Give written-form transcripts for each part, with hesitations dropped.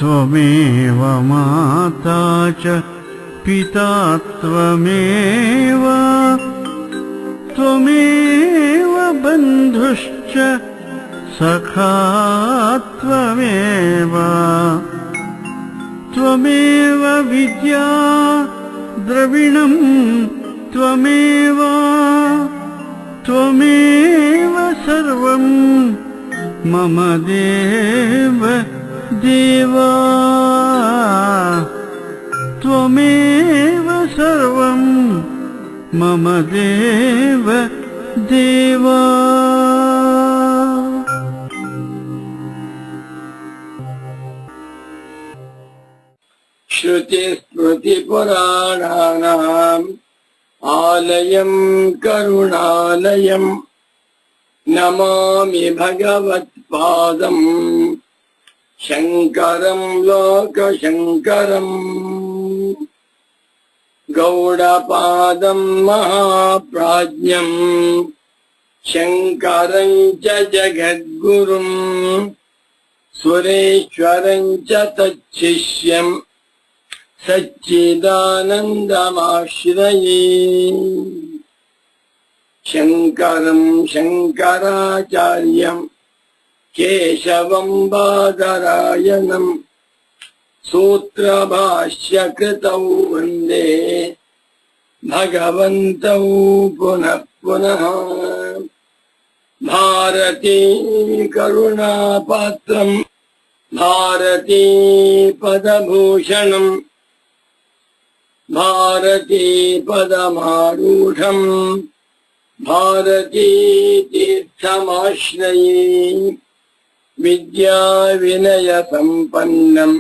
त्वमेव माता च पिता त्वमेव त्वमेव बन्धुश्च सखा त्वमेव त्वमेव विद्या द्रविणं त्वमेव त्वमेव सर्वं मम देव देवा त्वमेव सर्वं मम देव देवा। श्रुतिस्मृतिपुराणानाम् आलयं करुणालयं नमामि भगवत्पादं शङ्करं लोकशङ्करम्। गौडपादं महाप्राज्ञं शङ्करं च जगद्गुरुं सुरेश्वरं च तच्छिष्यं सच्चिदानन्दमाश्रये। शङ्करं शङ्कराचार्यं केशवं बादरायणं सूत्रभाष्यकृतौ वन्दे भगवन्तौ पुनः पुनः। भारती करुणापात्रं भारती पदभूषणं भारती पदमारूढं भारती तीर्थमाश्रये। विद्या विनय संपन्नं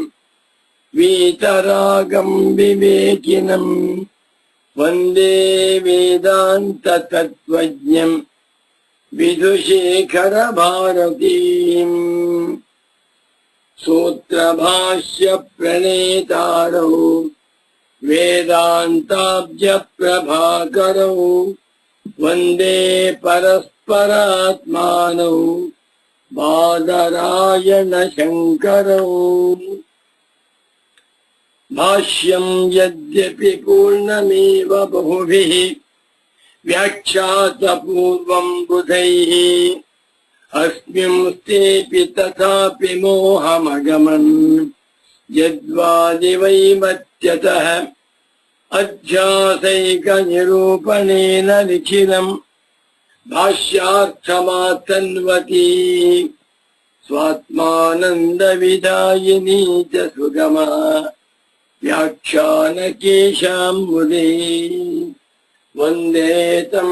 वीतरागं विवेकिनं वन्दे वेदान्त तत्त्वज्ञं विदुशेखर भारतीम्। सूत्रभाष्य प्रणेतारौ वेदान्ताब्ज प्रभाकरौ वन्दे परस्परात्मानौ बादरायण शङ्करौ। भाष्यं यद्यपि पूर्णमेव बहुभिः व्याख्यातपूर्वं बुधैः अस्मिंस्तेऽपि तथापि मोहमगमन् यद्वादिवैमत्यतः अध्यासैकनिरूपणेन लिखितम् भाष्यार्थमातन्वती स्वात्मानन्दविदायिनी च सुगमा व्याख्यानकेशाम्बुदे। वन्दे तं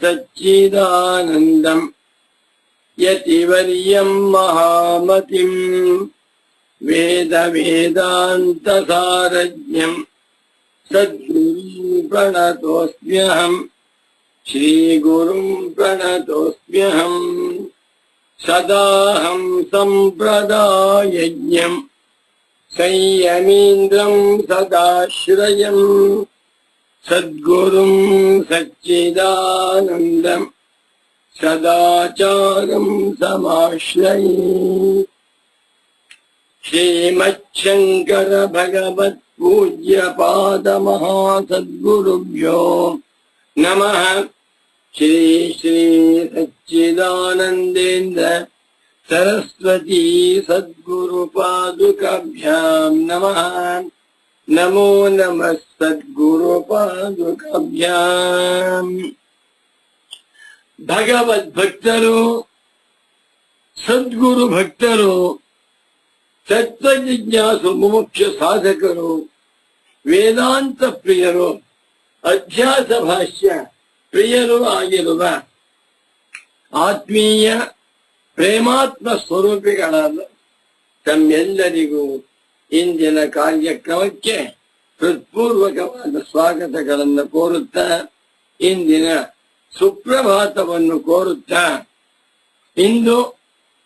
सच्चिदानन्दं यतिवर्यं महामतिं वेदान्तसारज्ञं सद्गुरुं प्रणतोऽस्म्यहम् श्रीगुरुं प्रणतोऽस्म्यहम्। सदाहं सम्प्रदायज्ञं संयमीन्द्रं सदाश्रयं सद्गुरुं सच्चिदानन्दं सदाचारं समाश्रये। श्रीमच्छङ्कर भगवत् पूज्य पाद महासद्गुरुभ्यो नमः। श्री श्री सच्चिदानन्देन्द्र सरस्वती सद्गुरुपादुकाभ्यां नमः। नमो नमः सद्गुरुपादुकाभ्याम्। भगवद्भक्तರು ಸದ್ಗುರು ಭಕ್ತರು ತತ್ವಜಿಜ್ಞಾಸು ಮುಮುಕ್ಷ ಸಾಧಕರು ವೇದಾಂತ ಪ್ರಿಯರು ಅಧ್ಯಾಸ ಭಾಷ್ಯ ಪ್ರಿಯರು ಆಗಿರುವ ಆತ್ಮೀಯ ಪ್ರೇಮಾತ್ಮ ಸ್ವರೂಪಿಗಳಾದ ತಮ್ಮೆಲ್ಲರಿಗೂ ಇಂದಿನ ಕಾರ್ಯಕ್ರಮಕ್ಕೆ ಹೃತ್ಪೂರ್ವಕವಾದ ಸ್ವಾಗತಗಳನ್ನು ಕೋರುತ್ತಾ ಇಂದಿನ ಸುಪ್ರಭಾತವನ್ನು ಕೋರುತ್ತಾ ಇಂದು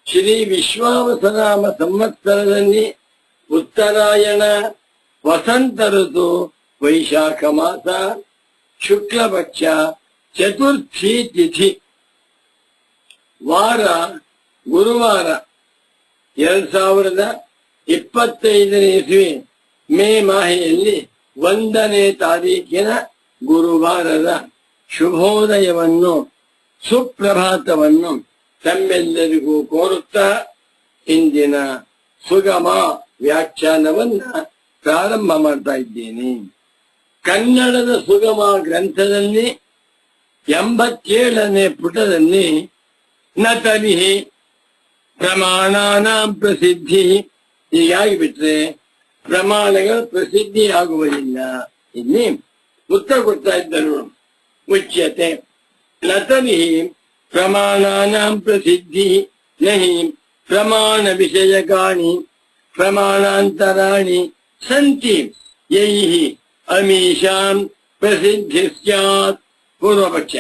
ಶ್ರೀ ವಿಶ್ವಾವಸನಾಮ ಸಂವತ್ಸರದಲ್ಲಿ ಉತ್ತರಾಯಣ ವಸಂತ ಋತು ವೈಶಾಖ ಮಾಸ ಶುಕ್ಲಪಕ್ಷ ಚತುರ್ಥಿ ತಿಥಿ ವಾರ ಗುರುವಾರ 2023 25ನೇ ಇಸ್ವಿ ಮೇ ಮಾಹೆಯಲ್ಲಿ 1ನೇ ತಾರೀಕಿನ ಗುರುವಾರದ ಶುಭೋದಯವನ್ನು ಸುಪ್ರಭಾತವನ್ನು ತಮ್ಮೆಲ್ಲರಿಗೂ ಕೋರುತ್ತಾ ಇಂದಿನ ಸುಗಮ ವ್ಯಾಖ್ಯಾನವನ್ನ ಪ್ರಾರಂಭ ಮಾಡ್ತಾ ಇದ್ದೇನೆ. ಕನ್ನಡದ ಸುಗಮ ಗ್ರಂಥದಲ್ಲಿ 87ನೇ ಪುಟದಲ್ಲಿ ನತನಿಹಿ ಪ್ರಮಾಣಾನಾಂ ಪ್ರಸಿದ್ಧಿ ಹೀಗಾಗಿಬಿಟ್ರೆ ಪ್ರಮಾಣಗಳು ಪ್ರಸಿದ್ಧಿ ಆಗುವುದಿಲ್ಲ. ಇಲ್ಲಿ ಉತ್ತರ ಕೊಡ್ತಾ ಇದ್ದರು. ಉಚ್ಯತೆ ನತನಿಹಿ ಪ್ರಮಾಣಾನಾಂ ಪ್ರಸಿದ್ಧಿ ನಹಿ ಪ್ರಮಾಣ ವಿಷಯಕಾನಿ ಪ್ರಮಾಣಾಂತರಾಣಿ ಸಂತಿ ಯೈಹಿ ಅಮೀಶಾಂ ಪ್ರಸಿದ್ಧಿ ಸ್ಯಾತ್. ಪೂರ್ವಪಕ್ಷ.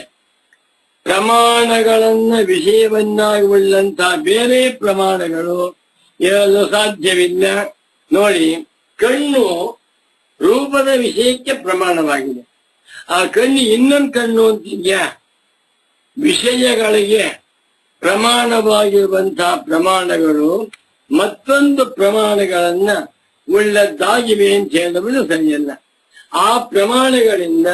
ಪ್ರಮಾಣಗಳನ್ನ ವಿಷಯವನ್ನಾಗುವಂತಹ ಬೇರೆ ಪ್ರಮಾಣಗಳು ಇರಲು ಸಾಧ್ಯವಿಲ್ಲ. ನೋಡಿ, ಕಣ್ಣು ರೂಪದ ವಿಷಯಕ್ಕೆ ಪ್ರಮಾಣವಾಗಿದೆ. ಆ ಕಣ್ಣು ಇನ್ನೊಂದು ಕಣ್ಣು ಅಂತಿದ್ಯಾ? ವಿಷಯಗಳಿಗೆ ಪ್ರಮಾಣವಾಗಿರುವಂತಹ ಪ್ರಮಾಣಗಳು ಮತ್ತೊಂದು ಪ್ರಮಾಣಗಳನ್ನ ಉಳ್ಳದ್ದಾಗಿವೆ ಅಂತ ಹೇಳುವುದು ಸರಿಯಲ್ಲ. ಆ ಪ್ರಮಾಣಗಳಿಂದ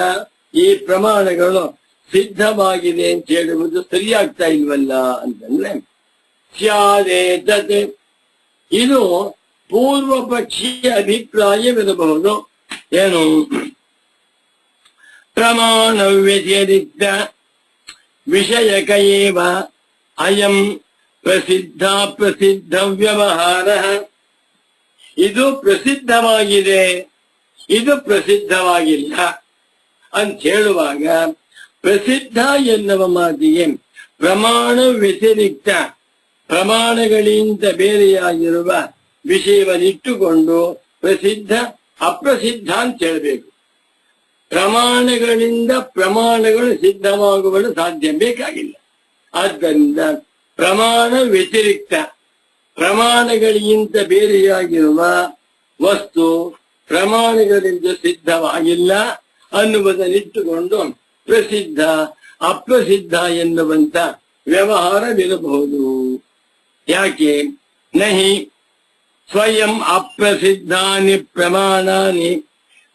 ಈ ಪ್ರಮಾಣಗಳು ಸಿದ್ಧವಾಗಿದೆ ಅಂತ ಹೇಳುವುದು ಸರಿಯಾಗ್ತಾ ಇಲ್ವಲ್ಲ ಅಂತಂದ್ರೆ ಸ್ಯಾದೇತತ್. ಇದು ಪೂರ್ವ ಪಕ್ಷೀಯ ಅಭಿಪ್ರಾಯವಿರಬಹುದು. ಏನು? ಪ್ರಮಾಣ ವ್ಯತಿರಿಕ್ತ ವಿಷಯಕ ಏವ ಅಯಂ ಪ್ರಸಿದ್ಧ ಪ್ರಸಿದ್ಧ ವ್ಯವಹಾರ. ಇದು ಪ್ರಸಿದ್ಧವಾಗಿದೆ, ಇದು ಪ್ರಸಿದ್ಧವಾಗಿಲ್ಲ ಅಂತ ಹೇಳುವಾಗ ಪ್ರಸಿದ್ಧ ಎನ್ನುವ ಮಾತಿಗೆ ಪ್ರಮಾಣ ವ್ಯತಿರಿಕ್ತ ಪ್ರಮಾಣಗಳಿಂದ ಬೇರೆಯಾಗಿರುವ ವಿಷಯವನ್ನಿಟ್ಟುಕೊಂಡು ಪ್ರಸಿದ್ಧ ಅಪ್ರಸಿದ್ಧ ಅಂತ ಹೇಳಬೇಕು. ಪ್ರಮಾಣಗಳಿಂದ ಪ್ರಮಾಣಗಳು ಸಿದ್ಧವಾಗುವುದು ಸಾಧ್ಯ ಬೇಕಾಗಿಲ್ಲ. ಆದ್ದರಿಂದ ಪ್ರಮಾಣ ವ್ಯತಿರಿಕ್ತ ಪ್ರಮಾಣಗಳಿಗಿಂತ ಬೇರೆಯಾಗಿರುವ ವಸ್ತು ಪ್ರಮಾಣಗಳಿಂದ ಸಿದ್ಧವಾಗಿಲ್ಲ ಅನ್ನುವುದನ್ನಿಟ್ಟುಕೊಂಡು ಪ್ರಸಿದ್ಧ ಅಪ್ರಸಿದ್ಧ ಎನ್ನುವಂತ ವ್ಯವಹಾರವಿರಬಹುದು. ಯಾಕೆ? ನಹಿ ಸ್ವಯಂ ಅಪ್ರಸಿದ್ಧಾನಿ ಪ್ರಮಾಣಾನಿ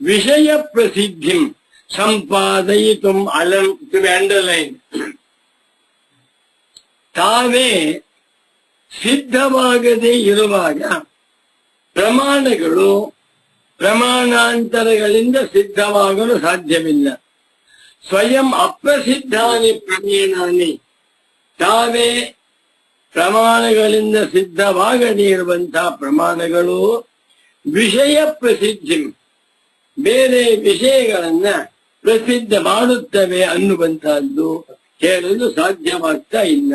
ವಿಷಯ ಪ್ರಸಿದ್ಧಿಂ ಸಂಪಾದಯಿತು ಅಲಂ. ಅಂಡರ್ಲೈನ್. ತಾವೇ ಸಿದ್ಧವಾಗದೇ ಇರುವಾಗ ಪ್ರಮಾಣಗಳು ಪ್ರಮಾಣಾಂತರಗಳಿಂದ ಸಿದ್ಧವಾಗಲು ಸಾಧ್ಯವಿಲ್ಲ. ಸ್ವಯಂ ಅಪ್ರಸಿದ್ಧಾನಿ ಪ್ರಮಾಣಾನಿ, ತಾವೇ ಪ್ರಮಾಣಗಳಿಂದ ಸಿದ್ಧವಾಗದೇ ಇರುವಂತಹ ಪ್ರಮಾಣಗಳು ವಿಷಯ ಪ್ರಸಿದ್ಧಿ, ಬೇರೆ ವಿಷಯಗಳನ್ನ ಪ್ರಸಿದ್ಧ ಮಾಡುತ್ತವೆ ಅನ್ನುವಂತಹದ್ದು ಹೇಳಲು ಸಾಧ್ಯವಾಗ್ತಾ ಇಲ್ಲ.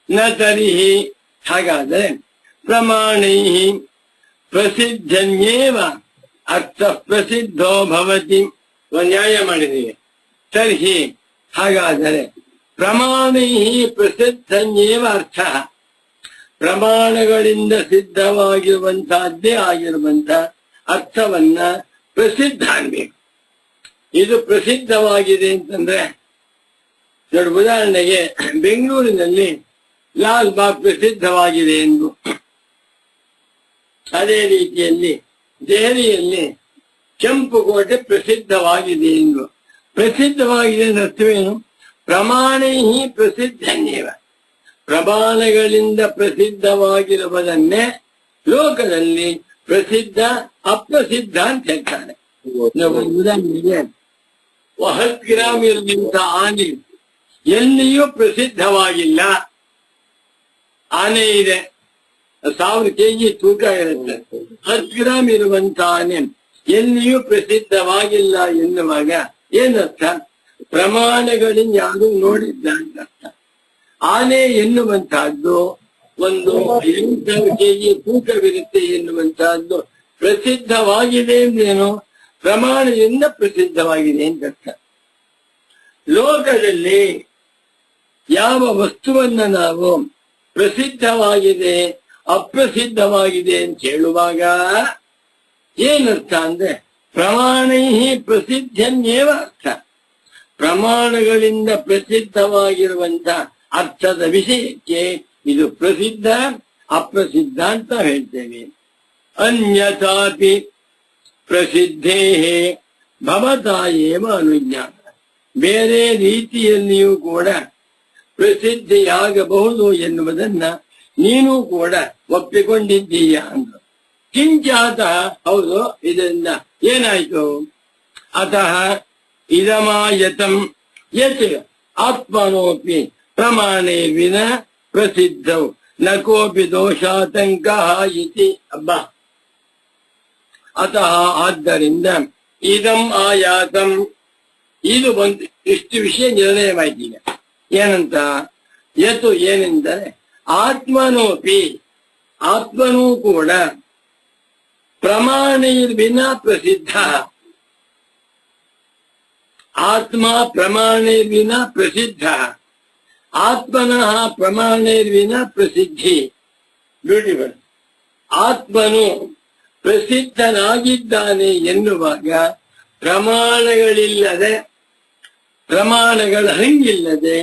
ನ ತರಿಹಿ, ಹಾಗಾದರೆ ಪ್ರಮಾಣೈ ಪ್ರಸಿದ್ಧನ್ಯೇವ ಅರ್ಥ ಪ್ರಸಿದ್ಧೋ ಭವತಿ. ನ್ಯಾಯ ಮಾಡಿದ್ದೇವೆ. ತರ್ಹಿ, ಹಾಗಾದರೆ ಪ್ರಮಾಣೈ ಪ್ರಸಿದ್ಧನ್ಯೇವ ಅರ್ಥ, ಪ್ರಮಾಣಗಳಿಂದ ಸಿದ್ಧವಾಗಿರುವಂತಹದ್ದೇ ಆಗಿರುವಂತಹ ಅರ್ಥವನ್ನ ಪ್ರಸಿದ್ಧ ಅನ್ಬೇಕು. ಇದು ಪ್ರಸಿದ್ಧವಾಗಿದೆ ಅಂತಂದ್ರೆ ನೋಡಿ, ಉದಾಹರಣೆಗೆ ಬೆಂಗಳೂರಿನಲ್ಲಿ ಲಾಲ್ ಬಾಗ್ ಪ್ರಸಿದ್ಧವಾಗಿದೆ ಎಂದು, ಅದೇ ರೀತಿಯಲ್ಲಿ ದೆಹಲಿಯಲ್ಲಿ ಕೆಂಪು ಕೋಟೆ ಪ್ರಸಿದ್ಧವಾಗಿದೆ ಎಂದು. ಪ್ರಸಿದ್ಧವಾಗಿದೆ ಅಂದ್ರೆ ಅರ್ಥವೇನು? ಪ್ರಮಾಣೈ ಪ್ರಸಿದ್ಧನ್ಯೇವ, ಪ್ರಮಾಣಗಳಿಂದ ಪ್ರಸಿದ್ಧವಾಗಿರುವುದನ್ನೇ ಲೋಕದಲ್ಲಿ ಪ್ರಸಿದ್ಧ ಅಪ್ರಸಿದ್ಧ ಅಂತ ಹೇಳ್ತಾರೆ. ಉದಾಹರಣೆಗೆ 10 ಗ್ರಾಮ್ ಇರುವಂತ ಆನೆ ಎಲ್ಲಿಯೂ ಪ್ರಸಿದ್ಧವಾಗಿಲ್ಲ. ಆನೆ ಇದೆ, 1000 kg ತೂಕ ಇರುತ್ತೆ. 10 ಗ್ರಾಮ್ ಇರುವಂತ ಆನೆ ಎಲ್ಲಿಯೂ ಪ್ರಸಿದ್ಧವಾಗಿಲ್ಲ ಎನ್ನುವಾಗ ಏನರ್ಥ? ಪ್ರಮಾಣಗಳಿಂದ ಯಾರು ನೋಡಿದ್ದ ಅಂತ ಅರ್ಥ. ಆನೆ ಎನ್ನುವಂತಹದ್ದು ಒಂದು 8,000 kg ತೂಕವಿರುತ್ತೆ ಎನ್ನುವಂತಹದ್ದು ಪ್ರಸಿದ್ಧವಾಗಿದೆ ಎಂದೇನು? ಪ್ರಮಾಣದಿಂದ ಪ್ರಸಿದ್ಧವಾಗಿದೆ ಅಂತ ಅರ್ಥ. ಲೋಕದಲ್ಲಿ ಯಾವ ವಸ್ತುವನ್ನ ನಾವು ಪ್ರಸಿದ್ಧವಾಗಿದೆ ಅಪ್ರಸಿದ್ಧವಾಗಿದೆ ಅಂತ ಹೇಳುವಾಗ ಏನರ್ಥ ಅಂದ್ರೆ ಪ್ರಮಾಣೈ ಪ್ರಸಿದ್ಧನ್ಯೇವ ಅರ್ಥ. ಪ್ರಮಾಣಗಳಿಂದ ಪ್ರಸಿದ್ಧವಾಗಿರುವಂತ ಅರ್ಥದ ವಿಷಯಕ್ಕೆ ಇದು ಪ್ರಸಿದ್ಧ ಅಪ್ರಸಿದ್ಧ ಅಂತ ಹೇಳ್ತೇವೆ. ಅನ್ಯಥಾಪಿ ಪ್ರಸಿದ್ಧೇ ಭವತಾ ಏವ ಅನುಜ್ಞಾತ. ಬೇರೆ ರೀತಿಯಲ್ಲಿಯೂ ಕೂಡ ಪ್ರಸಿದ್ಧಿಯಾಗಬಹುದು ಎನ್ನುವುದನ್ನ ನೀನು ಕೂಡ ಒಪ್ಪಿಕೊಂಡಿದ್ದೀಯ ಅಂದ್ರು. ಕಿಂಚಾತ, ಹೌದು, ಇದರಿಂದ ಏನಾಯ್ತು? ಅತಃ ಇದಮಾಯತಂ ಯತ್ ಆತ್ಮನೋಪಿ ಪ್ರಮಾಣೇ ವಿನ ಪ್ರಸಿದ್ಧೌ ನ ಕೋಪಿ ದೋಷಾತಂಕ ಇತಿ. ಅಬ್ಬ, ಅತಃ ಆದ್ದರಿಂದ ಇದಂ ಆಯಾತಂ, ಇದು ಒಂದು ಇಷ್ಟು ವಿಷಯ ನಿರ್ಣಯವಾಗಿದೆ. ಏನಂತ? ಯತು ಏನೆಂದರೆ ಆತ್ಮನೋಪಿ, ಆತ್ಮನೂ ಕೂಡ ಪ್ರಮಾಣೈರ್ವಿನ ಪ್ರಸಿದ್ಧ. ಆತ್ಮ ಪ್ರಮಾಣೈರ್ವಿನ ಪ್ರಸಿದ್ಧ, ಆತ್ಮನಃ ಪ್ರಮಾಣೈರ್ವಿನ ಪ್ರಸಿದ್ಧಿ. ಬ್ಯೂಟಿಫುಲ್. ಆತ್ಮನು ಪ್ರಸಿದ್ಧನಾಗಿದ್ದಾನೆ ಎನ್ನುವಾಗ ಪ್ರಮಾಣಗಳಿಲ್ಲದೆ, ಪ್ರಮಾಣಗಳ ಹಂಗಿಲ್ಲದೆ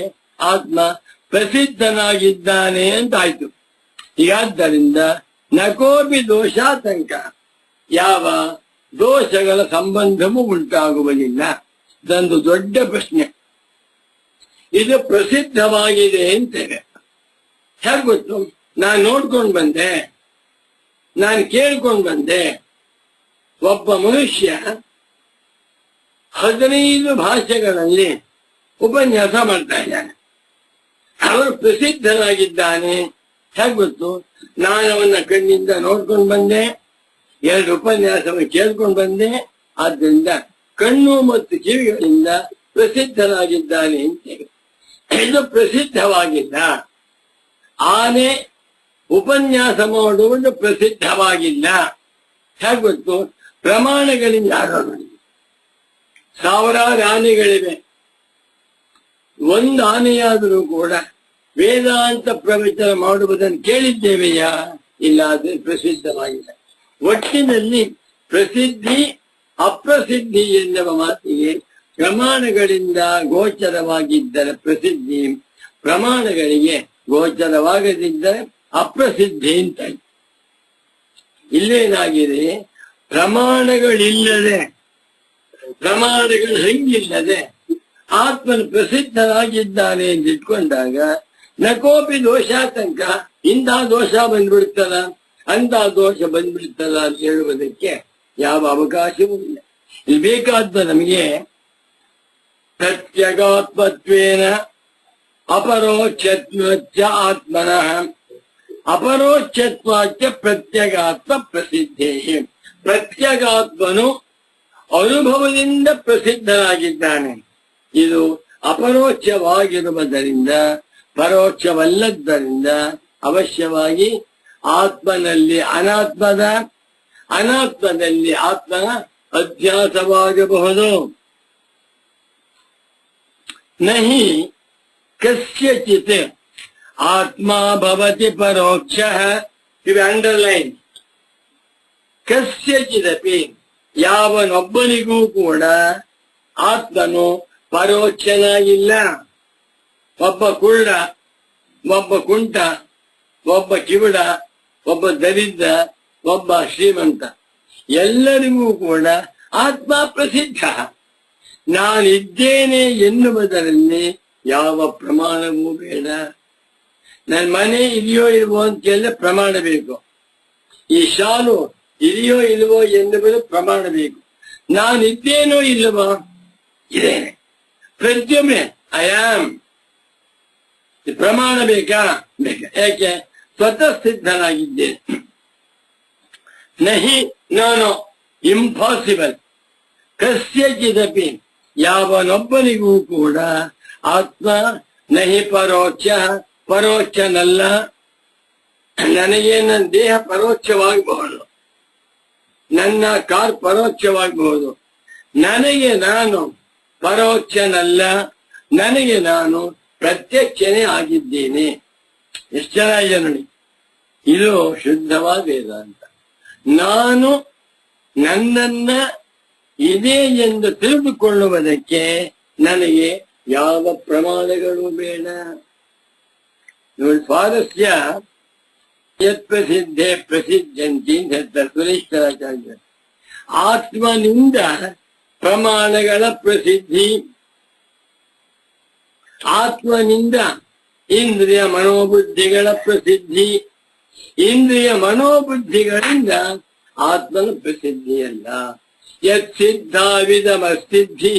ಆತ್ಮ ಪ್ರಸಿದ್ಧನಾಗಿದ್ದಾನೆ ಅಂತಾಯ್ತು. ಹೀಗಾದ್ದರಿಂದ ನಕೋಪಿ ದೋಷಾತಂಕ, ಯಾವ ದೋಷಗಳ ಸಂಬಂಧವೂ ಉಂಟಾಗುವುದಿಲ್ಲ. ಇದೊಂದು ದೊಡ್ಡ ಪ್ರಶ್ನೆ. ಇದು ಪ್ರಸಿದ್ಧವಾಗಿದೆ ಅಂತೇವೆ. ಹೇಗೆ ಗೊತ್ತು? ನಾನು ನೋಡ್ಕೊಂಡು ಬಂದೆ, ನಾನು ಕೇಳ್ಕೊಂಡು ಬಂದೆ. ಒಬ್ಬ ಮನುಷ್ಯ 15 ಭಾಷೆಗಳಲ್ಲಿ ಉಪನ್ಯಾಸ ಮಾಡ್ತಾ ಇದ್ದಾನೆ. ಅವರು ಪ್ರಸಿದ್ಧನಾಗಿದ್ದಾನೆ. ಹೇಗೆ ಗೊತ್ತು? ನಾನು ಅವನ ಕಣ್ಣಿಂದ ನೋಡ್ಕೊಂಡು ಬಂದೆ, 2 ಉಪನ್ಯಾಸವನ್ನು ಕೇಳ್ಕೊಂಡು ಬಂದೆ. ಆದ್ದರಿಂದ ಕಣ್ಣು ಮತ್ತು ಕಿವಿಗಳಿಂದ ಪ್ರಸಿದ್ಧನಾಗಿದ್ದಾನೆ ಅಂತೇಳಿ. ಇದು ಪ್ರಸಿದ್ಧವಾಗಿಲ್ಲ. ಆನೆ ಉಪನ್ಯಾಸ ಮಾಡುವುದು ಪ್ರಸಿದ್ಧವಾಗಿಲ್ಲ. ಹೇಗೆ ಗೊತ್ತು? ಪ್ರಮಾಣಗಳಿಂದ ಆರೋಹಣ. 1000 ಆನೆಗಳಿವೆ. ಒಂದು ಆನೆಯಾದರೂ ಕೂಡ ವೇದಾಂತ ಪ್ರವಚನ ಮಾಡುವುದನ್ನು ಕೇಳಿದ್ದೇವೆಯಾ? ಇಲ್ಲ, ಅದು ಪ್ರಸಿದ್ಧವಾಗಿಲ್ಲ. ಒಟ್ಟಿನಲ್ಲಿ ಪ್ರಸಿದ್ಧಿ ಅಪ್ರಸಿದ್ಧಿ ಎನ್ನುವ ಮಾತಿಗೆ ಪ್ರಮಾಣಗಳಿಂದ ಗೋಚರವಾಗಿದ್ದರೆ ಪ್ರಸಿದ್ಧಿ, ಪ್ರಮಾಣಗಳಿಗೆ ಗೋಚರವಾಗದಿದ್ದರೆ ಅಪ್ರಸಿದ್ಧಿ ಅಂತ. ಇಲ್ಲೇನಾಗಿದೆ? ಪ್ರಮಾಣಗಳಿಲ್ಲದೆ, ಪ್ರಮಾಣಗಳು ಹಂಗಿಲ್ಲದೆ ಆತ್ಮನು ಪ್ರಸಿದ್ಧನಾಗಿದ್ದಾನೆ ಎಂದು ಇಟ್ಕೊಂಡಾಗ ನಕೋಪಿ ದೋಷಾತಂಕ, ಇಂಥ ದೋಷ ಬಂದ್ಬಿಡ್ತಲ್ಲ, ಅಂತ ದೋಷ ಬಂದ್ಬಿಡ್ತಲ್ಲ ಅಂತ ಹೇಳುವುದಕ್ಕೆ ಯಾವ ಅವಕಾಶವೂ ಇಲ್ಲ. ಇಲ್ಲಿ ಬೇಕಾದ ನಮಗೆ ಪ್ರತ್ಯಗಾತ್ಮತ್ವೇನ ಅಪರೋಕ್ಷತ್ವ ಆತ್ಮನಃ, ಅಪರೋಕ್ಷತ್ವಾಚ ಪ್ರತ್ಯಗಾತ್ಮ ಪ್ರಸಿದ್ಧೇ. ಪ್ರತ್ಯಗಾತ್ಮನು ಅನುಭವದಿಂದ ಪ್ರಸಿದ್ಧನಾಗಿದ್ದಾನೆ. ಇದು ಅಪರೋಕ್ಷವಾಗಿರುವುದರಿಂದ, ಪರೋಕ್ಷವಲ್ಲದ್ದರಿಂದ ಅವಶ್ಯವಾಗಿ ಆತ್ಮನಲ್ಲಿ ಅನಾತ್ಮದ, ಅನಾತ್ಮದಲ್ಲಿ ಆತ್ಮನ ಅಧ್ಯಾಸವಾಗಬಹುದು. ನಹಿ ಕಸ್ಯಚಿತ್ ಆತ್ಮ ಭವತಿ ಪರೋಕ್ಷ. ಇವೆ ಅಂಡರ್ಲೈನ್. ಕಸ್ಯಚಿದಪಿ, ಯಾವನೊಬ್ಬನಿಗೂ ಕೂಡ ಆತ್ಮನು ಪರೋಕ್ಷನಾಗಿಲ್ಲ. ಒಬ್ಬ ಕುರುಡ, ಒಬ್ಬ ಕುಂಟ, ಒಬ್ಬ ಕಿವುಡ, ಒಬ್ಬ ದರಿದ್ರ, ಒಬ್ಬ ಶ್ರೀಮಂತ, ಎಲ್ಲರಿಗೂ ಕೂಡ ಆತ್ಮ ಪ್ರಸಿದ್ಧ. ನಾನಿದ್ದೇನೆ ಎನ್ನುವುದರಲ್ಲಿ ಯಾವ ಪ್ರಮಾಣವೂ ಬೇಡ. ನನ್ನ ಮನೆ ಇದೆಯೋ ಇಲ್ವೋ ಅಂತ ಕೇಳಿದ್ರೆ ಪ್ರಮಾಣ ಬೇಕು. ಈ ಶಾಲು ಇದೆಯೋ ಇಲ್ವೋ ಎನ್ನುವುದು ಪ್ರಮಾಣ ಬೇಕು. ನಾನಿದ್ದೇನೋ ಇಲ್ಲವೋ? ಇದೇನೆ. ಪ್ರತಿಯೊಮ್ಮೆ ಐ ಆಮ್. ಪ್ರಮಾಣ ಬೇಕಾ? ಬೇಕಾ. ಯಾಕೆ? ಸ್ವತಃ ಸಿದ್ಧನಾಗಿದ್ದೇನೆ. ನಹಿ, ನೋ, ಇಂಪಾಸಿಬಲ್. ಕಸ್ಯಚಿದಪಿ, ಯಾವನೊಬ್ಬನಿಗೂ ಕೂಡ ಆತ್ಮ ನಹಿ ಪರೋಕ್ಷ, ಪರೋಕ್ಷನಲ್ಲ. ನನಗೆ ನನ್ನ ದೇಹ ಪರೋಕ್ಷವಾಗಬಹುದು, ನನ್ನ ಕಾರ್ ಪರೋಕ್ಷವಾಗಬಹುದು. ನನಗೆ ನಾನು ಪರೋಕ್ಷನಲ್ಲ, ನನಗೆ ನಾನು ಪ್ರತ್ಯಕ್ಷನೇ ಆಗಿದ್ದೇನೆ. ಎಷ್ಟು ಚೆನ್ನಾಗಿದೆ ನೋಡಿ. ಇದು ಶುದ್ಧವಾದ ವೇದಾಂತ. ನಾನು ನನ್ನನ್ನ ಇದೆ ಎಂದು ತಿಳಿದುಕೊಳ್ಳುವುದಕ್ಕೆ ನನಗೆ ಯಾವ ಪ್ರಮಾಣಗಳು ಬೇಡ. ನೋಡಿ, ಸ್ವಾರಸ್ಯ ಯತ್ ಪ್ರಸಿದ್ಧೆ ಪ್ರಸಿದ್ಧಂತಿ ಅಂತ ಹೇಳ್ತಾರೆ ಸುರೇಶ್ವರಾಚಾರ್ಯ. ಆತ್ಮನಿಂದ ಪ್ರಮಾಣಗಳ ಪ್ರಸಿದ್ಧಿ, ಆತ್ಮನಿಂದ ಇಂದ್ರಿಯ ಮನೋಬುದ್ಧಿಗಳ ಪ್ರಸಿದ್ಧಿ, ಇಂದ್ರಿಯ ಮನೋಬುದ್ಧಿಗಳಿಂದ ಆತ್ಮನ ಪ್ರಸಿದ್ಧಿಯಲ್ಲ. ಯತ್ ಸಿದ್ಧಾವಿದಮಸಿದ್ಧಿ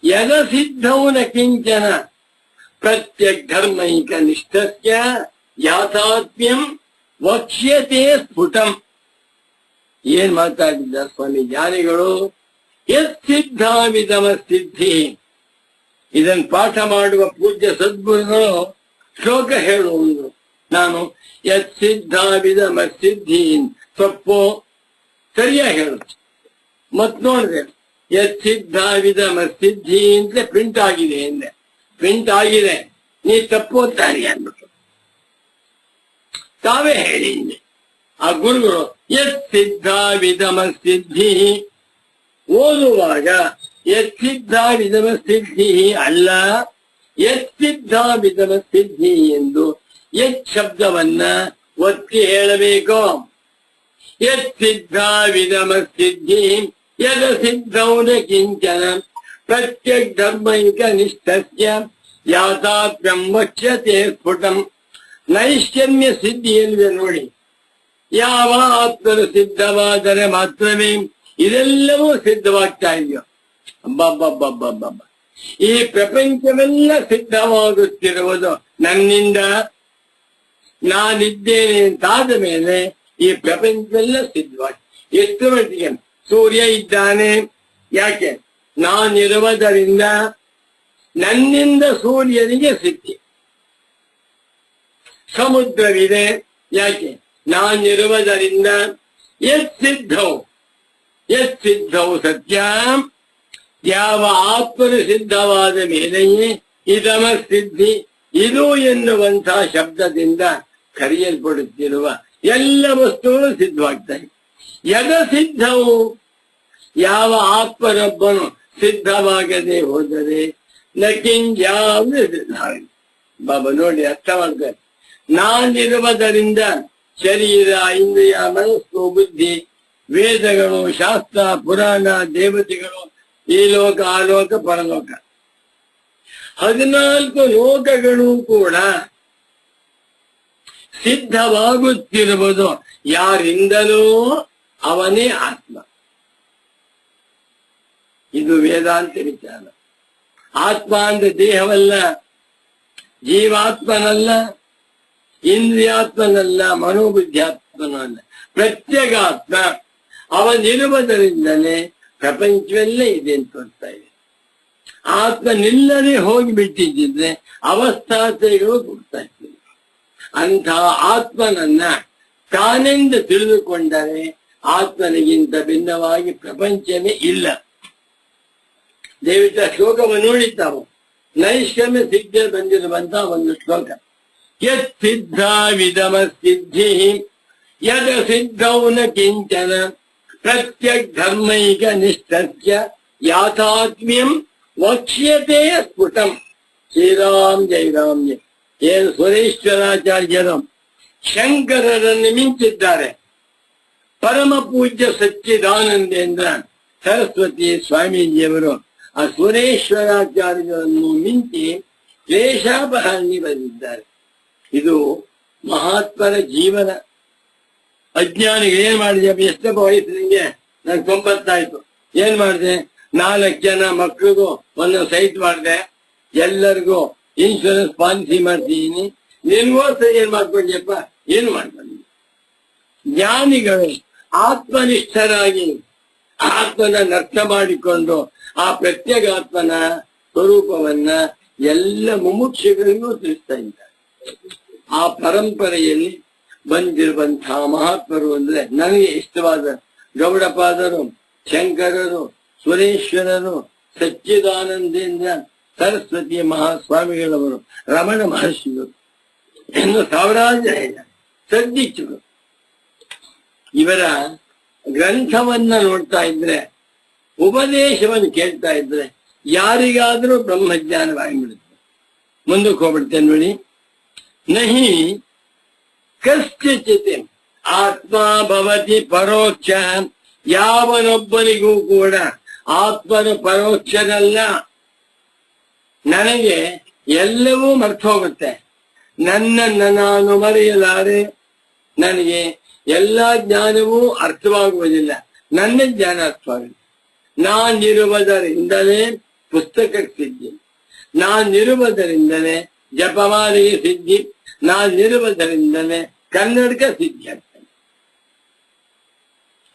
ಯದ ಸಿದ್ಧೌನ ಕಿಂಚನ ಪ್ರತ್ಯಕ್ ಧರ್ಮೈಕ ನಿಷ್ಠಸ್ಯ ಯಾಥಾತ್ಮ್ಯಂ ವಕ್ಷ್ಯತೆ ಸ್ಫುಟಂ. ಏನ್ ಮಾತಾಡಿದ್ದಾರೆ ಸ್ವಾಮಿ ಜ್ಞಾನಿಗಳು? ಯತ್ ಸಿದ್ಧಾವಿದಮಸಿದ್ಧಿ. ಇದನ್ನು ಪಾಠ ಮಾಡುವ ಪೂಜ್ಯ ಸದ್ಗುರುಗಳು ಶ್ಲೋಕ ಹೇಳುವುದು. ನಾನು ಯತ್ ಸಿದ್ಧಾವಿದಮಸಿದ್ಧಿ ತಪ್ಪು ಸರಿಯಾಗಿ ಹೇಳುತ್ತೆ. ಮತ್ ನೋಡಿದೆ ಯತ್ ಸಿದ್ಧಾವಿದಮಸಿದ್ಧಿ ಅಂತ ಪ್ರಿಂಟ್ ಆಗಿದೆ ಎಂದೆ. ಪ್ರಿಂಟ್ ಆಗಿದೆ, ನೀ ತಪ್ಪೋತಾರೆ ಅಂದ್ಬಿಟ್ಟು ತಾವೇ ಹೇಳಿ. ಆ ಗುರುಗಳು ಯತ್ ಸಿದ್ಧಾವಿದಮಸಿದ್ಧಿ ಓದುವಾಗ ಯತ್ ಸಿದ್ಧಾವಿದಮಸಿದ್ಧಿ ಅಲ್ಲ, ಯತ್ ಸಿದ್ಧಾವಿದಮಸಿದ್ಧಿ ಎಂದು ಯತ್ ಶಬ್ದವನ್ನ ಒತ್ತಿ ಹೇಳಬೇಕು. ಯತ್ ಸಿದ್ಧಾವಿದಮಸಿದ್ಧಿ ಯದ ಸಿದ್ಧೌನ ಕಿಂಚನ ಪ್ರತ್ಯಕ್ ಧರ್ಮೈಕ ನಿಷ್ಠಸ್ಯ ಯಾಥಾತ್ಮ್ಯಂ ವಕ್ಷ್ಯತೆ ಸ್ಫುಟಂ. ನೈಷ್ಕರ್ಮ್ಯ ಸಿದ್ಧಿ ಎಲ್ಲಿದೆ ನೋಡಿ. ಯಾವ ಆತ್ಮರು ಸಿದ್ಧವಾದರೆ ಮಾತ್ರವೇ ಇದೆಲ್ಲವೂ ಸಿದ್ಧವಾಗ್ತಾ ಇದೆಯೋ. ಅಬ್ಬಬ್ಬಬ್ಬಬ್ಬಬ್ಬ, ಈ ಪ್ರಪಂಚವೆಲ್ಲ ಸಿದ್ಧವಾಗುತ್ತಿರುವುದು ನನ್ನಿಂದ. ನಾನಿದ್ದೇನೆ ಅಂತಾದ ಮೇಲೆ ಈ ಪ್ರಪಂಚವೆಲ್ಲ ಸಿದ್ಧವಾಗಿ. ಎಷ್ಟು ಮಟ್ಟಿಗೆ? ಸೂರ್ಯ ಇದ್ದಾನೆ, ಯಾಕೆ? ನಾನಿರುವುದರಿಂದ ನನ್ನಿಂದ ಸೂರ್ಯನಿಗೆ ಸಿದ್ಧಿ. ಸಮುದ್ರವಿದೆ, ಯಾಕೆ? ನಾನಿರುವುದರಿಂದ. ಯತ್ ಸಿದ್ಧವು ಸತ್ಯ. ಯಾವ ಆತ್ಮನು ಸಿದ್ಧವಾದ ಮೇಲೆಯೇ ಇದಮ ಸಿದ್ಧಿ, ಇದು ಎನ್ನುವಂತಹ ಶಬ್ದದಿಂದ ಕರೆಯಲ್ಪಡುತ್ತಿರುವ ಎಲ್ಲ ವಸ್ತುಗಳು ಸಿದ್ಧವಾಗ್ತವೆ. ಯದ ಸಿದ್ಧವು, ಯಾವ ಆತ್ಮನೊಬ್ಬನು ಸಿದ್ಧವಾಗದೆ ಹೋದರೆ ನಕಿಂಜಾವುದು ಸಿದ್ಧ. ಬಾಬಾ ನೋಡಿ ಅರ್ಥ ಮಾಡ್ತಾರೆ. ನಾನಿರುವುದರಿಂದ ಶರೀರ, ಇಂದ್ರಿಯ, ಮನಸ್ಸು, ಬುದ್ಧಿ, ವೇದಗಳು, ಶಾಸ್ತ್ರ, ಪುರಾಣ, ದೇವತೆಗಳು, ಈ ಲೋಕ, ಆ ಲೋಕ, ಪರಲೋಕ, 14 ಲೋಕಗಳು ಕೂಡ ಸಿದ್ಧವಾಗುತ್ತಿರುವುದು ಯಾರಿಂದಲೂ ಅವನೇ ಆತ್ಮ. ಇದು ವೇದಾಂತ ವಿಚಾರ. ಆತ್ಮ ಅಂದ್ರೆ ದೇಹವಲ್ಲ, ಜೀವಾತ್ಮನಲ್ಲ, ಇಂದ್ರಿಯಾತ್ಮನಲ್ಲ, ಮನೋಬುದ್ಧಿಯಾತ್ಮನಲ್ಲ, ಪ್ರತ್ಯೇಗಾತ್ಮ. ಅವನಿರುವುದರಿಂದಲೇ ಪ್ರಪಂಚವೆಲ್ಲ ಇದೆ ಅಂತ ತೋರ್ತಾ ಇದೆ. ಆತ್ಮ ನಿಲ್ಲದೆ ಹೋಗಿಬಿಟ್ಟಿದ್ರೆ ಅವಸ್ಥಾತೆಗಳು ಕೊಡ್ತಾ ಇರ್ತದೆ. ಅಂತಹ ಆತ್ಮನನ್ನ ತಾನೆಂದು ತಿಳಿದುಕೊಂಡರೆ ಆತ್ಮನಿಗಿಂತ ಭಿನ್ನವಾಗಿ ಪ್ರಪಂಚವೇ ಇಲ್ಲ. ದಯವಿಟ್ಟು ಶ್ಲೋಕವನ್ನು ನೋಡಿದ್ದಾವು. ನೈಷ್ಕರ್ಮ್ಯ ಸಿದ್ಧ ಬಂದಿರುವಂತಹ ಒಂದು ಶ್ಲೋಕ. ಯತ್ ಸಿದ್ಧಾವಿದಮ ಸಿದ್ಧಿ ಯದ ಸಿದ್ಧೌನ ಕಿಂಚನ ಪ್ರತ್ಯಕ್ ಧರ್ಮೈಕ ನಿಷ್ಠಸ್ಯ ಯಾಥಾತ್ಮ್ಯಂ ವಕ್ಷ್ಯತೆ ಸ್ಫುಟಂ. ಶ್ರೀರಾಮ್ ಜೈ ರಾಮ್ ಜೈ. ಏನು ಸುರೇಶ್ವರಾಚಾರ್ಯರು ಶಂಕರರನ್ನು ಮಿಂಚಿದ್ದಾರೆ. ಪರಮ ಪೂಜ್ಯ ಸಚ್ಚಿದಾನಂದೇಂದ್ರ ಸರಸ್ವತಿ ಸ್ವಾಮೀಜಿಯವರು ಆ ಸುರೇಶ್ವರಾಚಾರ್ಯರನ್ನು ಮಿಂಚಿ ಕ್ಲೇಶಾಪಹಾರಿ ಬಂದಿದ್ದಾರೆ. ಇದು ಮಹಾತ್ಮರ ಜೀವನ. ಅಜ್ಞಾನಿಗೆ ಏನ್ ಮಾಡಿದೆ? ಎಷ್ಟಪ್ಪ ವಯಸ್ಸು ನಿಂಗೆ? ನನ್ 90 ಆಯ್ತು. ಏನ್ ಮಾಡಿದೆ? 4 ಜನ ಮಕ್ಳಿಗೂ ಒಂದೊಂದು ಸೈಟ್ ಮಾಡಿದೆ, ಎಲ್ಲರಿಗೂ ಇನ್ಶೂರೆನ್ಸ್ ಪಾಲಿಸಿ ಮಾಡ್ತಿದ್ದೀನಿ. ನಿನ್ಗೋಸ್ಕರ ಏನ್ ಮಾಡ್ಕೊಂಡಿಯಪ್ಪ? ಏನು ಮಾಡ್ಕೊಂಡು? ಜ್ಞಾನಿಗಳು ಆತ್ಮನಿಷ್ಠರಾಗಿ ಆತ್ಮನ ಅರ್ಥ ಮಾಡಿಕೊಂಡು ಆ ಪ್ರತ್ಯೇಗಾತ್ಮನ ಸ್ವರೂಪವನ್ನ ಎಲ್ಲ ಮುಮುಕ್ಷುಗಳಿಗೂ ತಿಳಿಸ್ತಾ ಇದ್ದಾರೆ. ಆ ಪರಂಪರೆಯಲ್ಲಿ ಬಂದಿರುವಂತಹ ಮಹಾತ್ಮರು ಅಂದ್ರೆ ನನಗೆ ಇಷ್ಟವಾದ ಗೌಡಪಾದರು, ಶಂಕರರು, ಸುರೇಶ್ವರರು, ಸಚ್ಚಿದಾನಂದೇಂದ್ರ ಸರಸ್ವತಿ ಮಹಾಸ್ವಾಮಿಗಳವರು, ರಮಣ ಮಹರ್ಷಿಗಳು, ಇನ್ನು ಸಾವಿರಾರು ಜನ ಇದ್ದಾರೆ, ಸದ್ದಿಚ್ಚುಗಳು. ಇವರ ಗ್ರಂಥವನ್ನ ನೋಡ್ತಾ ಇದ್ರೆ, ಉಪದೇಶವನ್ನು ಕೇಳ್ತಾ ಇದ್ರೆ ಯಾರಿಗಾದ್ರೂ ಬ್ರಹ್ಮಜ್ಞಾನವಾಗಿಬಿಡುತ್ತೆ. ಮುಂದಕ್ಕೆ ಹೋಗ್ಬಿಡ್ತೇನೆ ನೋಡಿ. ನಹಿ ಕಶ್ಚಿತ್ ಆತ್ಮ ಭವತಿ ಪರೋಕ್ಷ, ಯಾವನೊಬ್ಬನಿಗೂ ಕೂಡ ಆತ್ಮನು ಪರೋಕ್ಷನಲ್ಲ. ನನಗೆ ಎಲ್ಲವೂ ಮರ್ತು ಹೋಗುತ್ತೆ, ನನ್ನನ್ನು ನಾನು ಮರೆಯಲಾರೆ, ನನಗೆ ಎಲ್ಲಾ ಜ್ಞಾನವೂ ಅರ್ಥವಾಗುವುದಿಲ್ಲ, ನನ್ನ ಜ್ಞಾನ ಅರ್ಥವಾಗುತ್ತದೆ. ನಾನಿರುವುದರಿಂದಲೇ ಪುಸ್ತಕಕ್ಕೆ ಸಿದ್ಧಿ, ನಾನಿರುವುದರಿಂದಲೇ ಜಪಮಾಲೆಗೆ ಸಿದ್ಧಿ, ನಾನಿರುವುದರಿಂದಲೇ ಕನ್ನಡಕ ಸಿದ್ಧಿ ಆಗ್ತದೆ.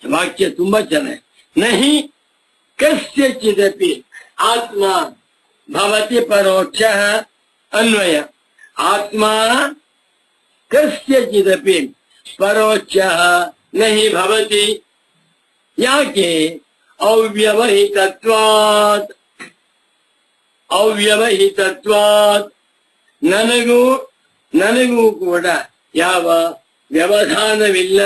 ವಾಕ್ಯ ತುಂಬಾ ಚೆನ್ನಾಗಿ. ನಹಿ ಕಸ್ಯಚಿದಪಿ ಆತ್ಮ ಭವತಿ ಪರೋಕ್ಷ ಅನ್ವಯ. ಆತ್ಮ ಕಸ್ಯಚಿದಪಿ ಪರೋಕ್ಷ ನಹಿ ಭವತಿ. ಯಾಕೆ? ಅವ್ಯವಹಿತತ್ವಾತ್. ಅವ್ಯವಹಿತತ್ವಾತ್. ನನಗೂ ಕೂಡ ಯಾವ ವ್ಯವಧಾನವಿಲ್ಲ.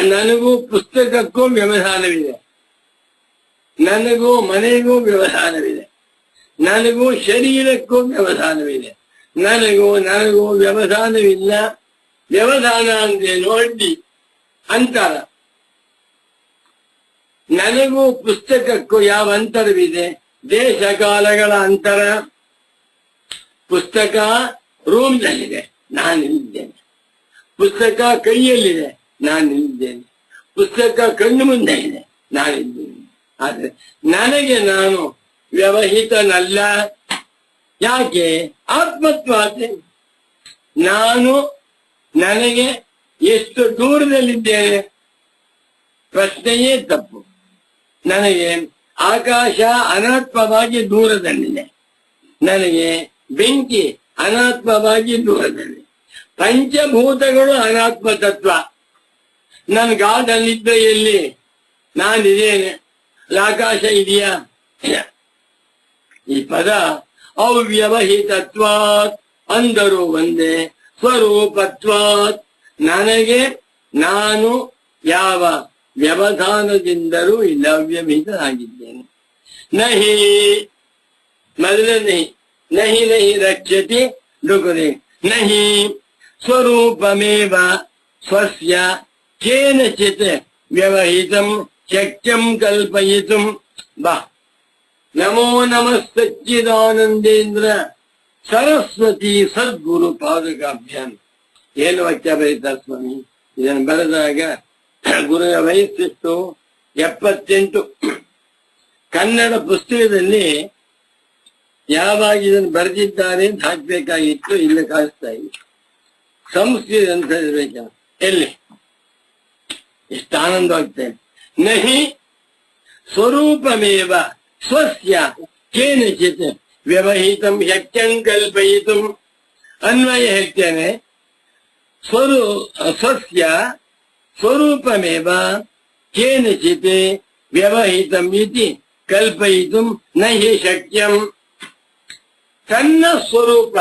ನನಗೂ ಪುಸ್ತಕಕ್ಕೂ ವ್ಯವಧಾನವಿದೆ, ನನಗೂ ಮನೆಗೂ ವ್ಯವಧಾನವಿದೆ, ನನಗೂ ಶರೀರಕ್ಕೂ ವ್ಯವಧಾನವಿದೆ. ನನಗೂ ವ್ಯವಧಾನವಿಲ್ಲ. ವ್ಯವಧಾನ ಅಂದ್ರೆ ನೋಡಿ ಅಂತರ. ನನಗೂ ಪುಸ್ತಕಕ್ಕೂ ಯಾವ ಅಂತರವಿದೆ? ದೇಶ ಕಾಲಗಳ ಅಂತರ. ಪುಸ್ತಕ ರೂಮ್ನಲ್ಲಿದೆ, ನಾನಿಲ್ಲಿದ್ದೇನೆ. ಪುಸ್ತಕ ಕೈಯಲ್ಲಿದೆ, ನಾನಿಲ್ಲಿದ್ದೇನೆ. ಪುಸ್ತಕ ಕಣ್ಣು ಮುಂದೆ ಇದೆ, ನಾನಿದ್ದೇನೆ. ಆದ್ರೆ ನನಗೆ ನಾನು ವ್ಯವಹಿತನಲ್ಲ. ಯಾಕೆ? ಆತ್ಮತ್ವಾತೆ. ನಾನು ನನಗೆ ಎಷ್ಟು ದೂರದಲ್ಲಿದ್ದೇನೆ? ಪ್ರಶ್ನೆಯೇ ತಪ್ಪು. ನನಗೆ ಆಕಾಶ ಅನಾತ್ಮವಾಗಿ ದೂರದಲ್ಲಿದೆ, ನನಗೆ ಬೆಂಕಿ ಅನಾತ್ಮವಾಗಿ ದೂರದಲ್ಲಿ, ಪಂಚಭೂತಗಳು ಅನಾತ್ಮ ತತ್ವ. ನನ್ ಗಾಢ ನಿದ್ರೆಯಲ್ಲಿ ನಾನಿದ್ದೇನೆ, ಆಕಾಶ ಇದೆಯಾ? ಈ ಪದ ಅವ್ಯವಹಿತತ್ವಾತ್ ಅಂದರು ಒಂದೇ, ಸ್ವರೂಪತ್ವಾತ್ ನನಗೆ ನಾನು ಯಾವ ವ್ಯವಧಾನದಿಂದಲೂ ಇಲ್ಲ, ಅವ್ಯವಹಿತನಾಗಿದ್ದೇನೆ. ನಹಿ ಮೊದಲನೇ ನಹಿ ನಹಿ ರಕ್ಷತಿ ಡುಕುರೆ ನಹಿ ಸ್ವರೂಪಮೇವ ಸ್ವಸ್ಯ ಕೇನಚಿತ್ ವ್ಯವಹಿತಂ ಶಕ್ಯಂ ಕಲ್ಪಯಿತುಂ. ಬಾ ನಮೋ ನಮಃ ಸಚ್ಚಿದಾನಂದೇಂದ್ರ ಸರಸ್ವತಿ ಸದ್ಗುರು ಪಾದಕಾಭ್ಯಾಂ. ಏನು ವಾಕ್ಯ ಬರೀತಾರೆ ಸ್ವಾಮಿ? ಇದನ್ನು ಬರೆದಾಗ ಗುರುವಿನ ವಯಸ್ಸಿತ್ತು 78. ಕನ್ನಡ ಪುಸ್ತಕದಲ್ಲಿ ಯಾವಾಗ ಇದನ್ನು ಬರೆದಿದ್ದಾರೆ ಅಂತ ಹಾಕ್ಬೇಕಾಗಿತ್ತು, ಇಲ್ಲ ಕಾಣಿಸ್ತಾ ಇದೆ. ಸಂಸ್ಕೃತ ಅಂತ ಇರ್ಬೇಕ ಎಲ್ಲಿ? ಎಷ್ಟು ಆನಂದವಾಗ್ತೇನೆ. ನಹಿ ಸ್ವರೂಪಮೇವ ಸ್ವಸ್ಯ ಕೇನಚಿತ್ ವ್ಯವಹಿತಂ ಶಕ್ಯಂ ಕಲ್ಪಯಿತುಂ. ಅನ್ವಯ ಹೇಳ್ತೇನೆ. ಸ್ವಸ್ಯ ಸ್ವರೂಪಮೇವ ಕೇನಚಿತ್ ವ್ಯವಹಿತಂ ಇತಿ ಕಲ್ಪಯಿತುಂ ನಹಿ ಶಕ್ಯಂ. ತನ್ನ ಸ್ವರೂಪ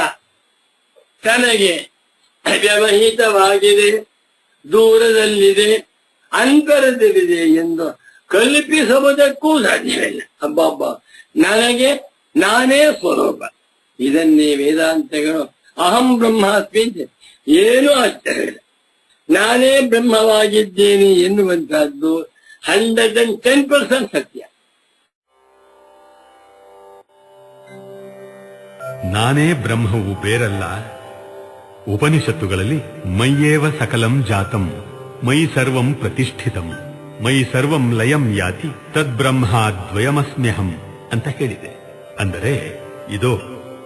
ತನಗೆ ವ್ಯವಹಿತವಾಗಿದೆ, ದೂರದಲ್ಲಿದೆ, ಅಂತರದಲ್ಲಿದೆ ಎಂದು ಕಲ್ಪಿಸುವುದಕ್ಕೂ ಸಾಧ್ಯವಿಲ್ಲ. ಅಬ್ಬಬ್ಬ, ನನಗೆ ನಾನೇ ಸ್ವರೂಪ. ಇದನ್ನೇ ವೇದಾಂತಗಳು ಅಹಂ ಬ್ರಹ್ಮಾಸ್ಮಿ ಏನೂ ಆಶ್ಚರ್ಯವಿಲ್ಲ. ನಾನೇ ಬ್ರಹ್ಮವಾಗಿದ್ದೇನೆ ಎನ್ನುವಂತಹದ್ದು 110% ಸತ್ಯ. ನಾನೇ ಬ್ರಹ್ಮವು ಬೇರಲ್ಲ. ಉಪನಿಷತ್ತುಗಳಲ್ಲಿ ಮಯ್ಯೇವ ಸಕಲಂ ಜಾತಂ ಮಯಿ ಸರ್ವಂ ಪ್ರತಿಷ್ಠಿತಂ ಮಯಿ ಸರ್ವಂ ಲಯಂ ಯಾತಿ ತದ್ಬ್ರಹ್ಮಾದ್ವಯಮಸ್ಮ್ಯಹಂ ಅಂತ ಹೇಳಿದೆ. ಅಂದರೆ ಇದೋ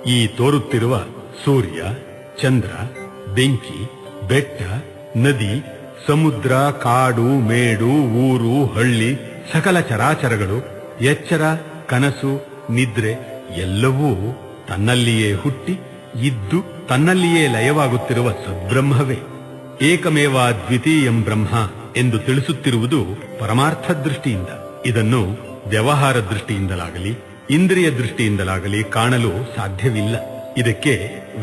ಈ ತೋರುತ್ತಿರುವ ಸೂರ್ಯ, ಚಂದ್ರ, ಬೆಂಕಿ, ಬೆಟ್ಟ, ನದಿ, ಸಮುದ್ರ, ಕಾಡು, ಮೇಡು, ಊರು, ಹಳ್ಳಿ, ಸಕಲ ಚರಾಚರಗಳು, ಎಚ್ಚರ, ಕನಸು, ನಿದ್ರೆ ಎಲ್ಲವೂ ತನ್ನಲ್ಲಿಯೇ ಹುಟ್ಟಿ ಇದ್ದು ತನ್ನಲ್ಲಿಯೇ ಲಯವಾಗುತ್ತಿರುವ ಸದ್ಬ್ರಹ್ಮವೇ. ಏಕಮೇವ ದ್ವಿತೀಯಂ ಬ್ರಹ್ಮ ಎಂದು ತಿಳಿಸುತ್ತಿರುವುದು ಪರಮಾರ್ಥ ದೃಷ್ಟಿಯಿಂದ. ಇದನ್ನು ವ್ಯವಹಾರ ದೃಷ್ಟಿಯಿಂದಲಾಗಲಿ ಇಂದ್ರಿಯ ದೃಷ್ಟಿಯಿಂದಲಾಗಲಿ ಕಾಣಲು ಸಾಧ್ಯವಿಲ್ಲ. ಇದಕ್ಕೆ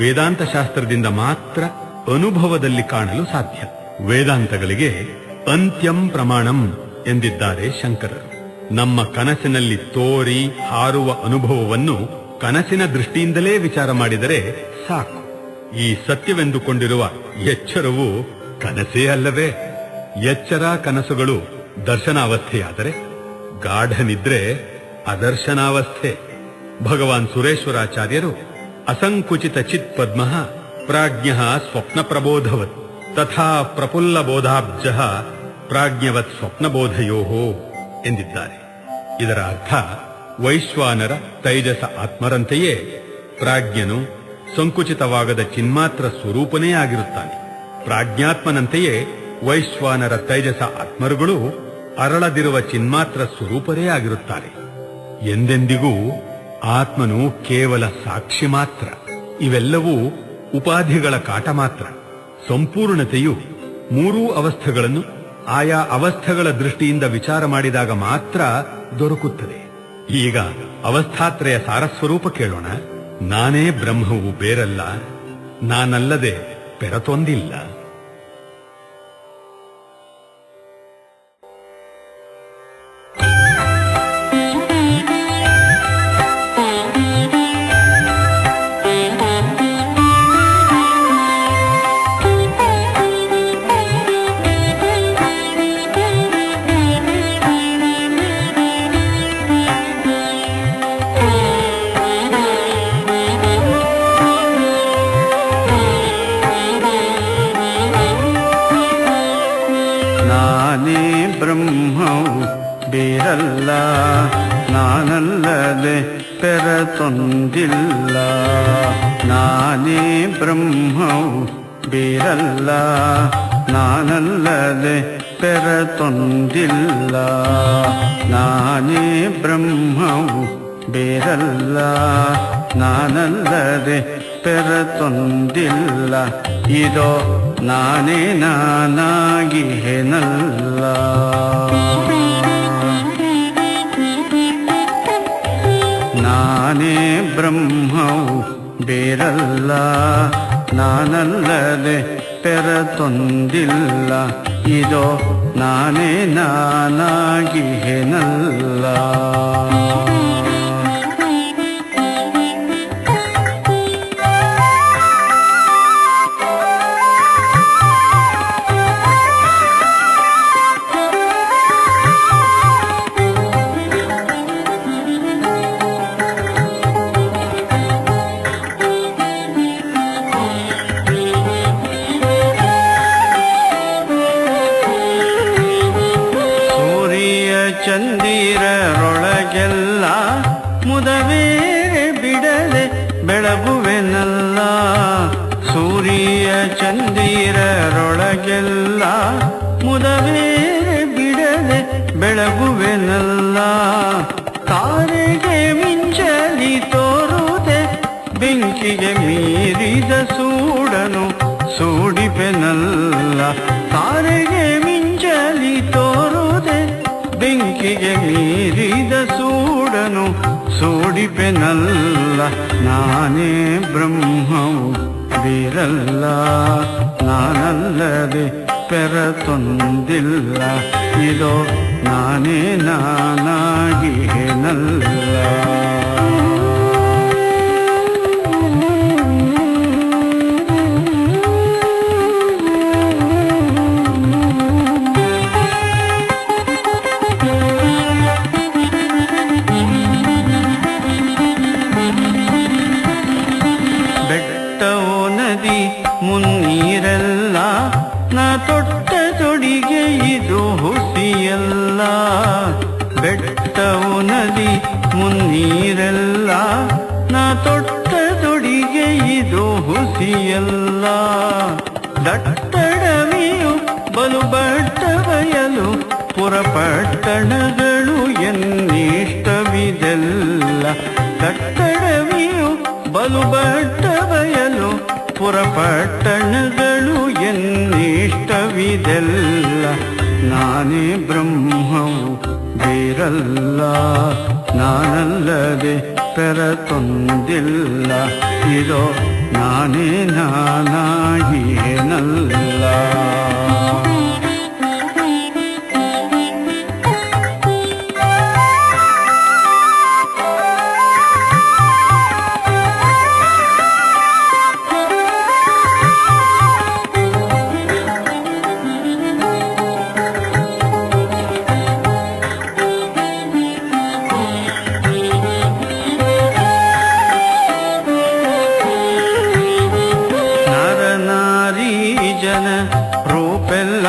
ವೇದಾಂತ ಶಾಸ್ತ್ರದಿಂದ ಮಾತ್ರ ಅನುಭವದಲ್ಲಿ ಕಾಣಲು ಸಾಧ್ಯ. ವೇದಾಂತಗಳಿಗೆ ಅಂತ್ಯಂ ಪ್ರಮಾಣಂ ಎಂದಿದ್ದಾರೆ ಶಂಕರರು. ನಮ್ಮ ಕನಸಿನಲ್ಲಿ ತೋರಿ ಹಾರುವ ಅನುಭವವನ್ನು ಕನಸಿನ ದೃಷ್ಟಿಯಿಂದಲೇ ವಿಚಾರ ಮಾಡಿದರೆ ಸಾಕು. ಈ ಸತ್ಯವೆಂದುಕೊಂಡಿರುವ ಎಚ್ಚರವು ಕನಸೇ ಅಲ್ಲವೇ? ಎಚ್ಚರ ಕನಸುಗಳು ದರ್ಶನಾವಸ್ಥೆಯಾದರೆ ಗಾಢ ನಿದ್ರೆ ಅದರ್ಶನಾವಸ್ಥೆ. ಭಗವಾನ್ ಸುರೇಶ್ವರಾಚಾರ್ಯರು ಅಸಂಕುಚಿತ ಚಿತ್ ಪದ್ಮ ಪ್ರಾಜ್ಞ ಸ್ವಪ್ನ ಪ್ರಬೋಧವತ್ ತಥಾ ಪ್ರಫುಲ್ಲ ಬೋಧಾಬ್ಜ ಪ್ರಾಜ್ಞವತ್ ಸ್ವಪ್ನಬೋಧಯೋ ಎಂದಿದ್ದಾರೆ. ಇದರ ಅರ್ಥ ವೈಶ್ವಾನರ ತೈಜಸ ಆತ್ಮರಂತೆಯೇ ಪ್ರಾಜ್ಞನು ಸಂಕುಚಿತವಾಗದ ಚಿನ್ಮಾತ್ರ ಸ್ವರೂಪನೇ ಆಗಿರುತ್ತಾನೆ. ಪ್ರಾಜ್ಞಾತ್ಮನಂತೆಯೇ ವೈಶ್ವಾನರ ತೈಜಸ ಆತ್ಮರುಗಳು ಅರಳದಿರುವ ಚಿನ್ಮಾತ್ರ ಸ್ವರೂಪರೇ ಆಗಿರುತ್ತಾರೆ. ಎಂದೆಂದಿಗೂ ಆತ್ಮನು ಕೇವಲ ಸಾಕ್ಷಿ ಮಾತ್ರ. ಇವೆಲ್ಲವೂ ಉಪಾಧಿಗಳ ಕಾಟ ಮಾತ್ರ. ಸಂಪೂರ್ಣತೆಯು ಮೂರೂ ಅವಸ್ಥೆಗಳನ್ನು ಆಯಾ ಅವಸ್ಥೆಗಳ ದೃಷ್ಟಿಯಿಂದ ವಿಚಾರ ಮಾಡಿದಾಗ ಮಾತ್ರ ದೊರಕುತ್ತದೆ. ಈಗ ಅವಸ್ಥಾತ್ರಯ ಸಾರಸ್ವರೂಪ ಕೇಳೋಣ. ನಾನೇ ಬ್ರಹ್ಮವು ಬೇರಲ್ಲ, ನಾನಲ್ಲದೆ ಪೆರತೊಂದಿಲ್ಲ. ನಾನೇ ಬ್ರಹ್ಮವು ಬೇರಲ್ಲ, ನಾನಲ್ಲದೆ ಪೆರತೊಂದಿಲ್ಲ. ನಾನೇ ಬ್ರಹ್ಮವು ಬೇರಲ್ಲ, ನಾನಲ್ಲದೆ ಪೆರತೊಂದಿಲ್ಲ. ನಾನೇ ಬ್ರಹ್ಮವು ಬೇರಲ್ಲ, ನಾನಲ್ಲದೆ ಪೆರತೊಂದಿಲ್ಲ. ಇದೋ ನಾನೇ ನಾನಾಗಿಹೆನಲ್ಲ. ನಾನೇ ಬ್ರಹ್ಮವು ಬೇರಲ್ಲ, ನಾನಲ್ಲದೆ ಪೆರತೊಂದಿಲ್ಲ. ಇದೋ ನಾನೇ ನಾನಾಗಿಹೆನಲ್ಲ. ಚಂದಿರರೊಳಗೆಲ್ಲ ಮುದವೇರೆ ಬಿಡದೆ ಬೆಳಗುವೆನಲ್ಲ. ಸೂರ್ಯ ಚಂದಿರರೊಳಗೆಲ್ಲ ಮುದವೇರೆ ಬಿಡದೆ ಬೆಳಗುವೆನಲ್ಲ. ತಾರೆಗೆ ಮಿಂಚಲಿ ತೋರುದೆ ಬೆಂಕಿಗೆ ಮೀರಿದ ಸೂಡನು ಸೂಡಿಪೆನಲ್ಲ. ತಾರೆಗೆ ಮಿಂಚಲಿ ತೋರುದೆ ಬೆಂಕಿಗೆ ಮೀರಿದ ಸೂಡನು ಸೂಡಿಪೆನಲ್ಲ. ನಾನೇ ಬ್ರಹ್ಮವು ಬೇರಲ್ಲ, ನಾನಲ್ಲದೆ ಪೆರತೊಂದಿಲ್ಲ. ಇದೋ ನಾನೇ ನಾನಾಗಿಹೆನಲ್ಲ. ಬೆಟ್ಟವೋ ನದಿ ಮುನ್ನೀರೆಲ್ಲ, ನಾ ತೊಟ್ಟ ತೊಡಿಗೆ ಇದು ಹುಸಿಯಲ್ಲ. ಬೆಟ್ಟವೋ ನದಿ ಮುನ್ನೀರೆಲ್ಲ, ನಾ ತೊಟ್ಟ ತೊಡಿಗೆ ಇದು ಹುಸಿಯಲ್ಲ. ದಟ್ಟಡವಿಯು ಬಲು ಬಟ್ಟ ಬಯಲು ಪುರಪಟ್ಟಣಗಳು ಎನ್ನಿಷ್ಟವಿದೆಲ್ಲ. ದಟ್ಟಡವಿಯು ಬಲು ಬಟ್ಟ ಬಯಲು ಪುರಪಟ್ಟಣಗಳು ಎನ್ನಿಷ್ಟವಿದೆಲ್ಲ. ನಾನೇ ಬ್ರಹ್ಮವು ಬೇರಲ್ಲ, ನಾನಲ್ಲದೆ ಪೆರತೊಂದಿಲ್ಲ. ಇದೋ ನಾನೇ ನಾನಾಗಿಹೆನಲ್ಲ. ಜನ ರೂಪೆಲ್ಲ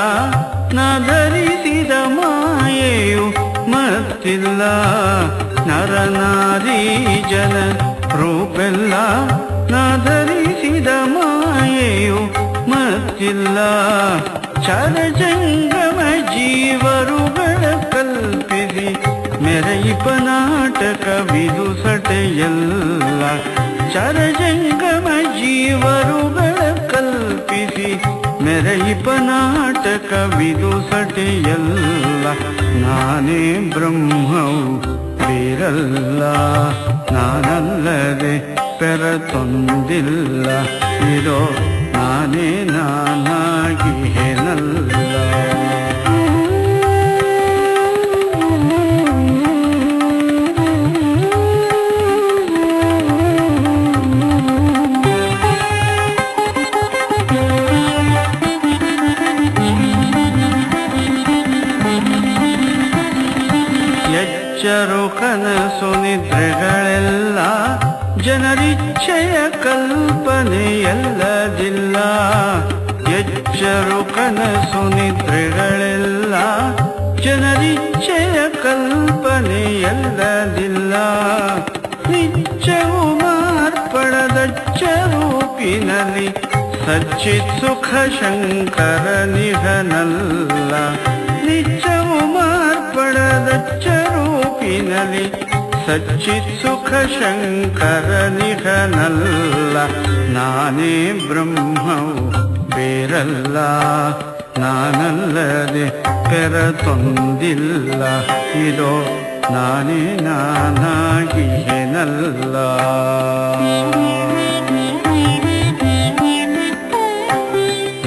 ನ ಧರಿಸಿದ ಮಾಯೆಯು ಮತ್ತಿಲ್ಲ. ನರನಾರಿ ಜನ ರೂಪೆಲ್ಲ ನ ಧರಿಸಿದ ಮಾಯೆಯು ಮತ್ತಿಲ್ಲ. ಚರಜಂಗಮ ಜೀವರುಗಳ ಕಲ್ಪಿಸಿ ಮೆರಯಿಪ ನಾಟಕವಿದು ಸಟೆಯಲ್ಲ. ಚರಜಂಗಮ ಜೀವರುಗಳ ಕಲ್ಪಿಸಿ ಮೆರಯಿಪ ನಾಟಕವಿದು ಸಟೆಯಲ್ಲ. ನಾನೇ ಬ್ರಹ್ಮವು ಬೇರಲ್ಲ, ನಾನಲ್ಲದೆ ಪೆರತೊಂದಿಲ್ಲ. ಇರೋ ನಾನೇ ನಾನಾಗಿ ಏನಲ್ಲ. ಎಚ್ಚರು ಕನಸು ನಿದ್ರೆಗಳೆಲ್ಲ ಜನರಿಚ್ಛೆಯ ಕಲ್ಪನೆಯಲ್ಲದಿಲ್ಲ. ಎಚ್ಚರು ಕನಸು ನಿದ್ರೆಗಳೆಲ್ಲ ಜನರಿಚ್ಛೆಯ ಕಲ್ಪನೆಯಲ್ಲದಿಲ್ಲ. ನಿಚ್ಚವು ಮಾರ್ಪಡದಚ್ಚ ರೂಪಿನಲ್ಲಿ ಸಚ್ಚಿತ್ ಸುಖ ಶಂಕರ ನಿಧನಲ್ಲ. ನಿಚ್ಚವು ಮಾರ್ಪಡದಚ್ಚ ರೂಪಿನಲ್ಲಿ ಸಚ್ಚಿತ್ ಸುಖ ಶಂಕರ ನಿಧನಲ್ಲ. ನಾನೇ ಬ್ರಹ್ಮವು ಬೇರಲ್ಲ, ನಾನಲ್ಲದೆ ಪೆರತೊಂದಿಲ್ಲ. ಇದೋ ನಾನೇ ನಾನಾಗಿ ಏನಲ್ಲ.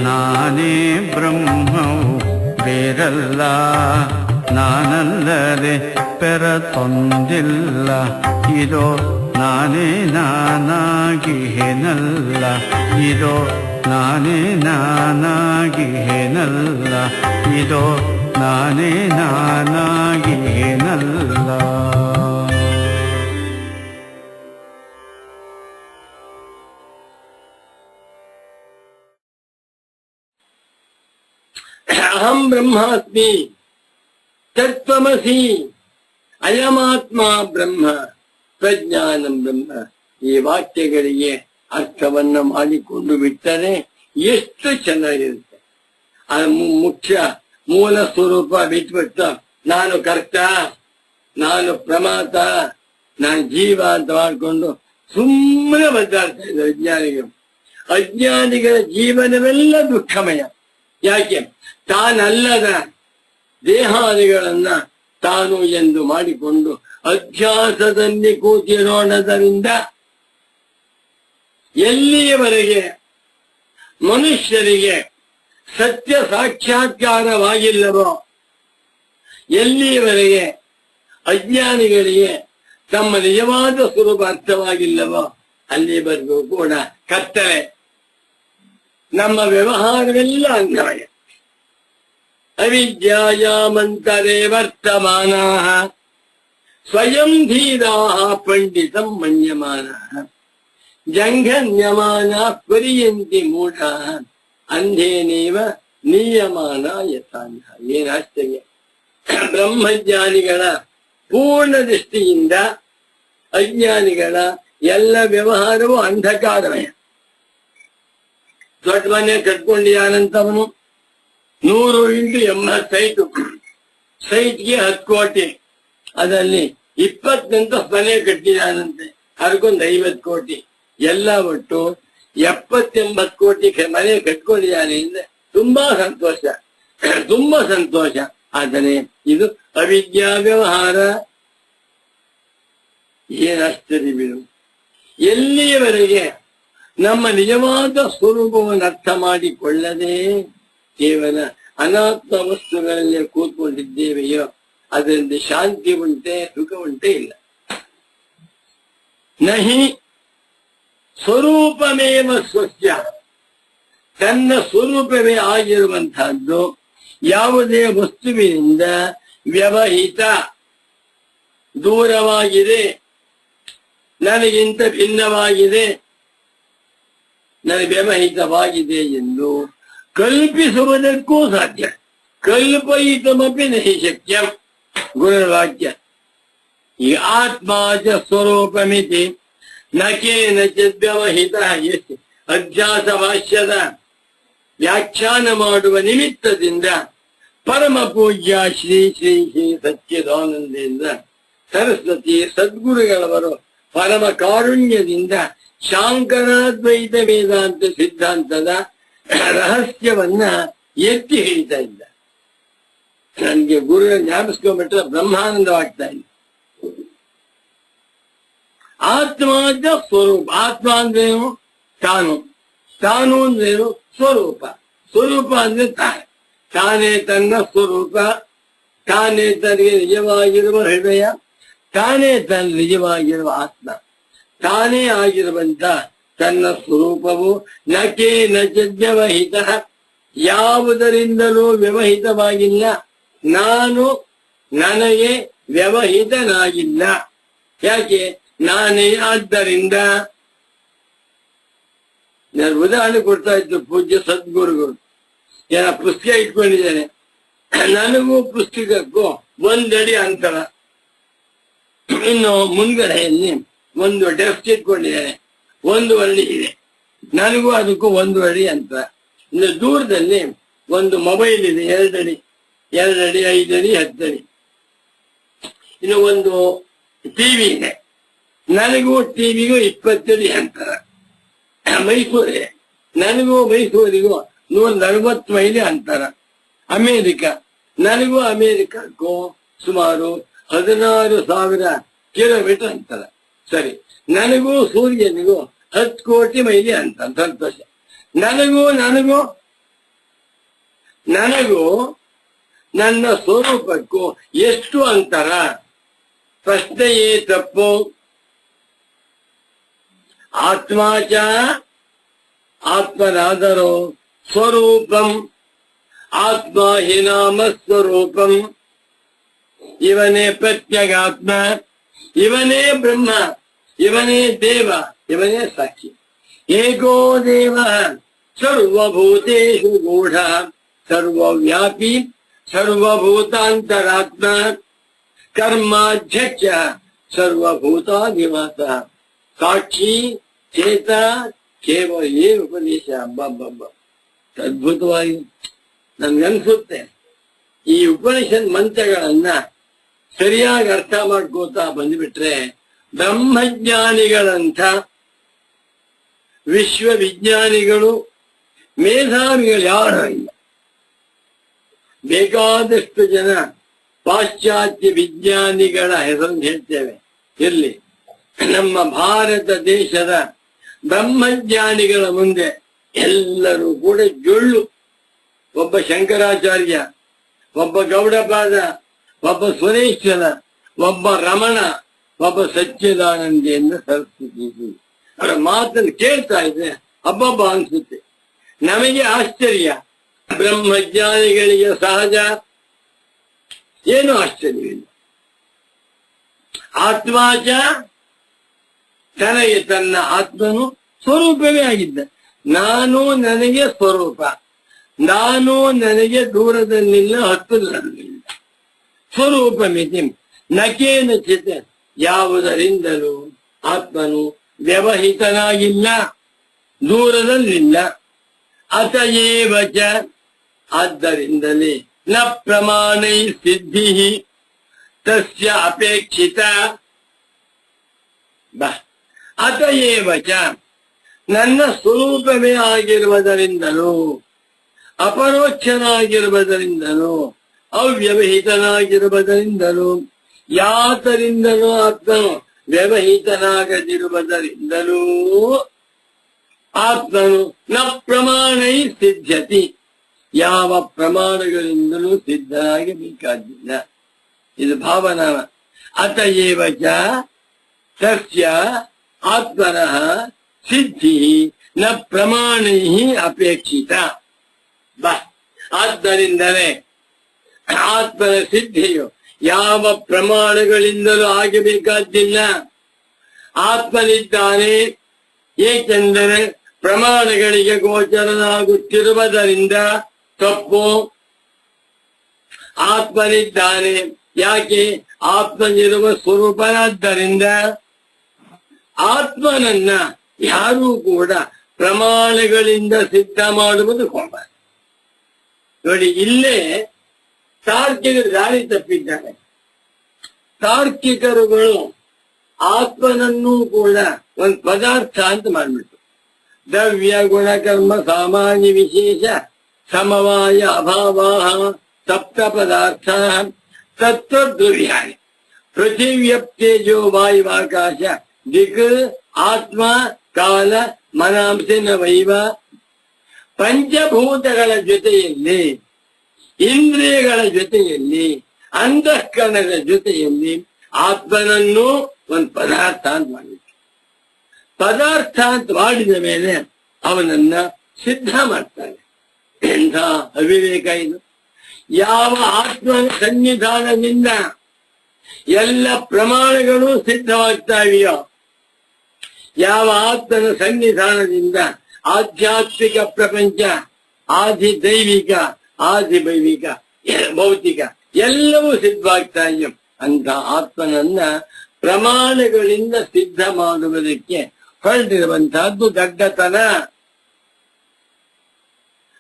ನಾನೇ ಬ್ರಹ್ಮವು ಬೇರಲ್ಲ, ನಾನಲ್ಲದೆ ಪೆರತೊಂದಿಲ್ಲ. ಇದೋ ನಾನೇ ನಾನಾಗಿ ಏನಲ್ಲ. ಇದೋ ನಾನೇ ನಾನಾಗಿ ಏನಲ್ಲ. ಇದೋ ನಾನೇ ನಾನಾಗಿ ಏನಲ್ಲ. ಅಹಂ ಬ್ರಹ್ಮಾಸ್ಮಿ ತತ್ವಮಸಿ ಅಯಮಾತ್ಮ ಬ್ರಹ್ಮ ಪ್ರಜ್ಞಾನಂ ಬ್ರಹ್ಮ. ಈ ವಾಕ್ಯಗಳಿಗೆ ಅರ್ಥವನ್ನ ಮಾಡಿಕೊಂಡು ಬಿಟ್ಟರೆ ಎಷ್ಟು ಚೆನ್ನಾಗಿರುತ್ತೆ. ಮುಖ್ಯ ಮೂಲ ಸ್ವರೂಪ ಬಿಟ್ಬಿಟ್ಟು ನಾನು ಕರ್ತ, ನಾನು ಪ್ರಮಾತ, ನಾನು ಜೀವ ಅಂತ ಮಾಡಿಕೊಂಡು ಸುಮ್ಮನೆ ಬದ್ದಾಡ್ತಾ ಇದ್ದಾರೆ ಅಜ್ಞಾನಿಗಳು. ಅಜ್ಞಾನಿಗಳ ಜೀವನವೆಲ್ಲ ದುಃಖಮಯ. ಯಾಕೆ? ತಾನಲ್ಲದ ದೇಹಾದಿಗಳನ್ನ ತಾನು ಎಂದು ಮಾಡಿಕೊಂಡು ಅಧ್ಯಾಸದಲ್ಲಿ ಕೂತಿರೋಣದರಿಂದ ಎಲ್ಲಿಯವರೆಗೆ ಮನುಷ್ಯರಿಗೆ ಸತ್ಯ ಸಾಕ್ಷಾತ್ಕಾರವಾಗಿಲ್ಲವೋ, ಎಲ್ಲಿಯವರೆಗೆ ಅಜ್ಞಾನಿಗಳಿಗೆ ತಮ್ಮ ನಿಜವಾದ ಸ್ವರೂಪ ಅರ್ಥವಾಗಿಲ್ಲವೋ ಅಲ್ಲಿವರೆಗೂ ಕೂಡ ಕತ್ತಲೆ. ನಮ್ಮ ವ್ಯವಹಾರವೆಲ್ಲ ಅಂಗಮಯ. ಅವಿದ್ಯಾಯಾಮಂತರೇ ವರ್ತಮಾನಾಃ ಸ್ವಯಂ ಧೀರಾಃ ಪಂಡಿತಂ ಮನ್ಯಮಾನಾಃ ಜಂಘನ್ಯಮಾನಾಃ ಪರಿಯಂತಿ ಮೂಢಾಃ ಅಂಧೇನೇವ ನಿಯಮಾನ ಯಥಾಂಧ. ಏನ್ ಆಶ್ಚರ್ಯ! ಬ್ರಹ್ಮಜ್ಞಾನಿಗಳ ಪೂರ್ಣ ದೃಷ್ಟಿಯಿಂದ ಅಜ್ಞಾನಿಗಳ ಎಲ್ಲ ವ್ಯವಹಾರವೂ ಅಂಧಕಾರಮಯ. ದೊಡ್ಡ ಮನೆ ಕಟ್ಕೊಂಡಿಯಾನಂತವನು 100 × 80 ಸೈಟ್ಗೆ 10 ಕೋಟಿ, ಅದರಲ್ಲಿ 20 ಮನೆ ಕಟ್ಟಿದಾನಂತೆ, ಅದಕ್ಕೊಂದು 50 ಕೋಟಿ. ಎಲ್ಲ ಒಟ್ಟು 70-80 ಕೋಟಿ ಮನೆ ಕಟ್ಕೊಂಡಿದ್ದಾನೆ ಅಂದ್ರೆ ತುಂಬಾ ಸಂತೋಷ, ತುಂಬಾ ಸಂತೋಷ. ಆದರೆ ಇದು ಅವಿದ್ಯಾ ವ್ಯವಹಾರ. ಏನ್ ಆಶ್ಚರ್ಯ ಬಿಡು! ಎಲ್ಲಿಯವರೆಗೆ ನಮ್ಮ ನಿಜವಾದ ಸ್ವರೂಪವನ್ನು ಅರ್ಥ ಮಾಡಿಕೊಳ್ಳದೆ ಕೇವಲ ಅನಾತ್ಮ ವಸ್ತುಗಳಲ್ಲೇ ಕೂತ್ಕೊಂಡಿದ್ದೇವೆಯೋ ಅದರಿಂದ ಶಾಂತಿ ಉಂಟೆ, ಸುಖ ಉಂಟೆ ಇಲ್ಲ. ನಹಿ ಸ್ವರೂಪಮೇವ ಸ್ವಸ್ಯ, ತನ್ನ ಸ್ವರೂಪವೇ ಆಗಿರುವಂತಹದ್ದು ಯಾವುದೇ ವಸ್ತುವಿನಿಂದ ವ್ಯವಹಿತ, ದೂರವಾಗಿದೆ, ನನಗಿಂತ ಭಿನ್ನವಾಗಿದೆ, ನನಗೆ ವ್ಯವಹಿತವಾಗಿದೆ ಎಂದು ಕಲ್ಪಿಸುವುದಕ್ಕೂ ಸಾಧ್ಯ. ಕಲ್ಪಯಿತಮಪಿ ನಹಿ ಶಕ್ಯಂ ಗುರುವಾಕ್ಯ. ಈ ಆತ್ಮ ಚ ಸ್ವರೂಪಮಿತಿ ನ ಕೇನಚಿತ್ ವ್ಯವಹಿತಃ. ಎಷ್ಟು ಅಧ್ಯಾಸ ಭಾಷ್ಯದ ವ್ಯಾಖ್ಯಾನ ಮಾಡುವ ನಿಮಿತ್ತದಿಂದ ಪರಮ ಪೂಜ್ಯ ಶ್ರೀ ಶ್ರೀ ಶ್ರೀ ಸಚ್ಚಿದಾನಂದೇಂದ್ರ ಸರಸ್ವತಿ ಸದ್ಗುರುಗಳವರು ಪರಮ ಕಾರುಣ್ಯದಿಂದ ಶಾಂಕರಾದ್ವೈತ ವೇದಾಂತ ಸಿದ್ಧಾಂತದ ರಹಸ್ಯವನ್ನ ಎತ್ತಿ ಹಿಡಿತಾ ಇದ್ದ. ನನಗೆ ಗುರು ಜ್ಞಾಪಿಸ್ಕೊಂಡ್ಬಿಟ್ರೆ ಬ್ರಹ್ಮಾನಂದವಾಗ್ತಾ ಇದೆ. ಆತ್ಮ ಸ್ವರೂಪ. ಆತ್ಮ ಅಂದ್ರೇನು? ತಾನು. ತಾನು ಅಂದ್ರೇನು? ಸ್ವರೂಪ. ಸ್ವರೂಪ ಅಂದ್ರೆ ತಾನೆ. ತಾನೇ ತನ್ನ ಸ್ವರೂಪ, ತಾನೇ ತನಗೆ ನಿಜವಾಗಿರುವ ಹೃದಯ, ತಾನೇ ತನ್ನ ನಿಜವಾಗಿರುವ ಆತ್ಮ, ತಾನೇ ಆಗಿರುವಂತ ತನ್ನ ಸ್ವರೂಪವು ನಕೆ ನಚವ್ಯವಹಿತ, ಯಾವುದರಿಂದಲೂ ವ್ಯವಹಿತವಾಗಿಲ್ಲ. ನಾನು ನನಗೆ ವ್ಯವಹಿತನಾಗಿಲ್ಲ. ಯಾಕೆ? ನಾನೇ. ಆದ್ದರಿಂದ ನಾನು ಉದಾಹರಣೆ ಕೊಡ್ತಾ ಇದ್ದು ಪೂಜ್ಯ ಸದ್ಗುರುಗಳು ಏನ ಪುಸ್ತಕ ಇಟ್ಕೊಂಡಿದ್ದೇನೆ, ನನಗೂ ಪುಸ್ತಕಕ್ಕೂ ಒಂದಡಿ ಅಂತರ. ಇನ್ನು ಮುಂದ್ಗಡೆಯಲ್ಲಿ ಒಂದು ಡೆಸ್ಕ್ ಇಟ್ಕೊಂಡಿದ್ದೇನೆ, ಒಂದು ಅಡಿ ಇದೆ, ನನಗೂ ಅದಕ್ಕೂ ಒಂದು ಅಡಿ ಅಂತರ. ಇನ್ನು ದೂರದಲ್ಲಿ ಒಂದು ಮೊಬೈಲ್ ಇದೆ, 2 ಅಡಿ, 2 ಅಡಿ, 5 ಅಡಿ, 10 ಅಡಿ. ಇನ್ನು ಒಂದು ಟಿವಿ ಇದೆ, ನನಗೂ ಟಿವಿಗೂ 20 ಅಡಿ ಅಂತರ. ಮೈಸೂರಿಗೆ, ನನಗೂ ಮೈಸೂರಿಗೂ 140 ಮೈಲಿ ಅಂತರ. ಅಮೇರಿಕ, ನನಗೂ ಅಮೇರಿಕಕ್ಕೂ ಸುಮಾರು 16,000 ಕಿಲೋಮೀಟರ್ ಅಂತರ. ಸರಿ, ನನಗೂ ಸೂರ್ಯನಿಗೂ 10 ಕೋಟಿ ಮೈಲಿ ಅಂತರ. ಸಂತೋಷ. ನನಗೂ ನನ್ನ ಸ್ವರೂಪಕ್ಕೂ ಎಷ್ಟು ಅಂತರ? ಪ್ರಶ್ನೆಯೇ ತಪ್ಪು. ಆತ್ಮಾಚ ಆತ್ಮನಾದರೋ ಸ್ವರೂಪಂ ಆತ್ಮ ಹಿ ನಾಮ ಸ್ವರೂಪಂ. ಇವನೇ ಪ್ರತ್ಯಗಾತ್ಮ, ಇವನೇ ಬ್ರಹ್ಮ, ಇವನೇ ದೇವ, ಇವನೇ ಸಾಕ್ಷಿ. ಏಕೋ ದೇವ ಸರ್ವಭೂತೇಷು ಗೂಢ ಸರ್ವವ್ಯಾಪಿ ಸರ್ವಭೂತಾಂತರಾತ್ಮ ಕರ್ಮಾಧ್ಯಕ್ಷ ಸರ್ವಭೂತಾಧಿವಾಸ ಸಾಕ್ಷಿ ಚೇತ ಕೇವಲ ಉಪದೇಶ. ಹಬ್ಬ ಅದ್ಭುತವಾಗಿ ನನ್ಗನ್ಸುತ್ತೆ ಈ ಉಪನಿಷತ್ ಮಂತ್ರಗಳನ್ನ ಸರಿಯಾಗಿ ಅರ್ಥ ಮಾಡ್ಕೋತಾ ಬಂದ್ಬಿಟ್ರೆ ಬ್ರಹ್ಮಜ್ಞಾನಿಗಳಂಥ ವಿಶ್ವವಿಜ್ಞಾನಿಗಳು ಮೇಧಾವಿಗಳು ಯಾರು ಇಲ್ಲ. ಬೇಕಾದಷ್ಟು ಜನ ಪಾಶ್ಚಾತ್ಯ ವಿಜ್ಞಾನಿಗಳ ಹೆಸರನ್ನು ಹೇಳ್ತೇವೆ. ಇರ್ಲಿ, ನಮ್ಮ ಭಾರತ ದೇಶದ ಬ್ರಹ್ಮಜ್ಞಾನಿಗಳ ಮುಂದೆ ಎಲ್ಲರೂ ಕೂಡ ಜೊಳ್ಳು. ಒಬ್ಬ ಶಂಕರಾಚಾರ್ಯ, ಒಬ್ಬ ಗೌಡಪಾದ, ಒಬ್ಬ ಸುರೇಶ್ವರ, ಒಬ್ಬ ರಮಣ, ಒಬ್ಬ ಸಚ್ಚಿದಾನಂದೇಂದ್ರ ಸರಸ್ವತಿ. ಅವರ ಮಾತನ್ನು ಕೇಳ್ತಾ ಇದ್ರೆ ಹಬ್ಬಬ್ಬ ಅನ್ಸುತ್ತೆ. ನಮಗೆ ಆಶ್ಚರ್ಯ. ಬ್ರಹ್ಮಜ್ಞಾನಿಗಳಿಗೆ ಸಹಜ, ಏನು ಆಶ್ಚರ್ಯವಿಲ್ಲ. ಆತ್ಮಾಚ ತನಗೆ ತನ್ನ ಆತ್ಮನು ಸ್ವರೂಪವೇ ಆಗಿದ್ದ. ನಾನು ನನಗೆ ಸ್ವರೂಪ, ನಾನು ನನಗೆ ದೂರದಲ್ಲಿಲ್ಲ, ಹತ್ತಿರದಲ್ಲಿಲ್ಲ. ಸ್ವರೂಪ ಮಿತಿ ನಕೇನಚಿತ್, ಯಾವುದರಿಂದಲೂ ಆತ್ಮನು ವ್ಯವಹಿತನಾಗಿಲ್ಲ, ದೂರದಲ್ಲಿಲ್ಲ. ಅತಯೇವಚ, ಆದ್ದರಿಂದಲೇ ನ ಪ್ರಮಾಣೈ ಸಿದ್ಧಿ ತಸ್ಯ ಅಪೇಕ್ಷಿತ. ಅತಯೇವಚ, ನನ್ನ ಸ್ವರೂಪವೇ ಆಗಿರುವುದರಿಂದಲೂ, ಅಪರೋಕ್ಷನಾಗಿರುವುದರಿಂದಲೂ, ಅವ್ಯವಹಿತನಾಗಿರುವುದರಿಂದಲೂ, ಯಾತರಿಂದಲೂ ಆತ್ಮನು ವ್ಯವಹಿತನಾಗದಿರುವುದರಿಂದಲೂ ಆತ್ಮನು ನ ಪ್ರಮಾಣೈ ಸಿದ್ಧತಿ, ಯಾವ ಪ್ರಮಾಣಗಳಿಂದಲೂ ಸಿದ್ಧರಾಗಬೇಕಾಗಿಲ್ಲ. ಇದು ಭಾವನಾವ. ಅತಯೇವಚ ತಸ್ಯ ಆತ್ಮನಃ ಸಿದ್ಧಿ ನ ಪ್ರಮಾಣೈ ಅಪೇಕ್ಷಿತ. ಆದ್ದರಿಂದಲೇ ಆತ್ಮನ ಸಿದ್ಧಿಯು ಯಾವ ಪ್ರಮಾಣಗಳಿಂದಲೂ ಆಗಬೇಕಾದ್ದಿಲ್ಲ. ಆತ್ಮನಿದ್ದಾನೆ, ಏಕೆಂದರೆ ಪ್ರಮಾಣಗಳಿಗೆ ಗೋಚರನಾಗುತ್ತಿರುವುದರಿಂದ ತಪ್ಪು. ಆತ್ಮನಿದ್ದಾನೆ, ಯಾಕೆ? ಆತ್ಮನಿರುವ ಸ್ವರೂಪನಾದ್ದರಿಂದ. ಆತ್ಮನನ್ನ ಯಾರೂ ಕೂಡ ಪ್ರಮಾಣಗಳಿಂದ ಸಿದ್ಧ ಮಾಡುವುದು ಹೋಗಬಾರದು. ನೋಡಿ, ಇಲ್ಲೇ ತಾರ್ಕಿಕರು ದಾರಿ ತಪ್ಪಿದ್ದಾರೆ. ತಾರ್ಕಿಕರುಗಳು ಆತ್ಮನನ್ನೂ ಕೂಡ ಒಂದು ಪದಾರ್ಥ ಅಂತ ಮಾಡ್ಬಿಟ್ಟು, ದ್ರವ್ಯ ಗುಣಕರ್ಮ ಸಾಮಾನ್ಯ ವಿಶೇಷ ಸಮವಾಯ ಅಭಾವ ಸಪ್ತ ಪದಾರ್ಥ ತತ್ವದುರ್ಯಾಣಿ ಪೃಥಿವ್ಯಪ್ತೇಜೋ ವಾಯುವಾಕಾಶ ದಿಕ್ ಆತ್ಮ ಕಾಲ ಮನಾಂಸಿನ ವೈವ. ಪಂಚಭೂತಗಳ ಜೊತೆಯಲ್ಲಿ, ಇಂದ್ರಿಯಗಳ ಜೊತೆಯಲ್ಲಿ, ಅಂತಃಕರಣದ ಜೊತೆಯಲ್ಲಿ ಆತ್ಮನನ್ನು ಒಂದು ಪದಾರ್ಥ ಅಂತ ಮಾಡಿದ್ರು. ಪದಾರ್ಥ ಅಂತ ಮಾಡಿದ ಮೇಲೆ ಅವನನ್ನ ಸಿದ್ಧ ಮಾಡ್ತಾನೆ. ಎಂಥ ಅವಿವೇಕ ಇದು! ಯಾವ ಆತ್ಮನ ಸನ್ನಿಧಾನದಿಂದ ಎಲ್ಲ ಪ್ರಮಾಣಗಳು ಸಿದ್ಧವಾಗ್ತಾ ಇವೆಯೋ, ಯಾವ ಆತ್ಮನ ಸನ್ನಿಧಾನದಿಂದ ಆಧ್ಯಾತ್ಮಿಕ ಪ್ರಪಂಚ, ಆದಿ ದೈವಿಕ, ಆದಿ ಭೈವಿಕ, ಭೌತಿಕ ಎಲ್ಲವೂ ಸಿದ್ಧವಾಗ್ತಾ ಇದೆಯೋ ಅಂತ ಆತ್ಮನನ್ನ ಪ್ರಮಾಣಗಳಿಂದ ಸಿದ್ಧ ಮಾಡುವುದಕ್ಕೆ ಹೊರಟಿರುವಂತಹದ್ದು ದಡ್ಡತನ.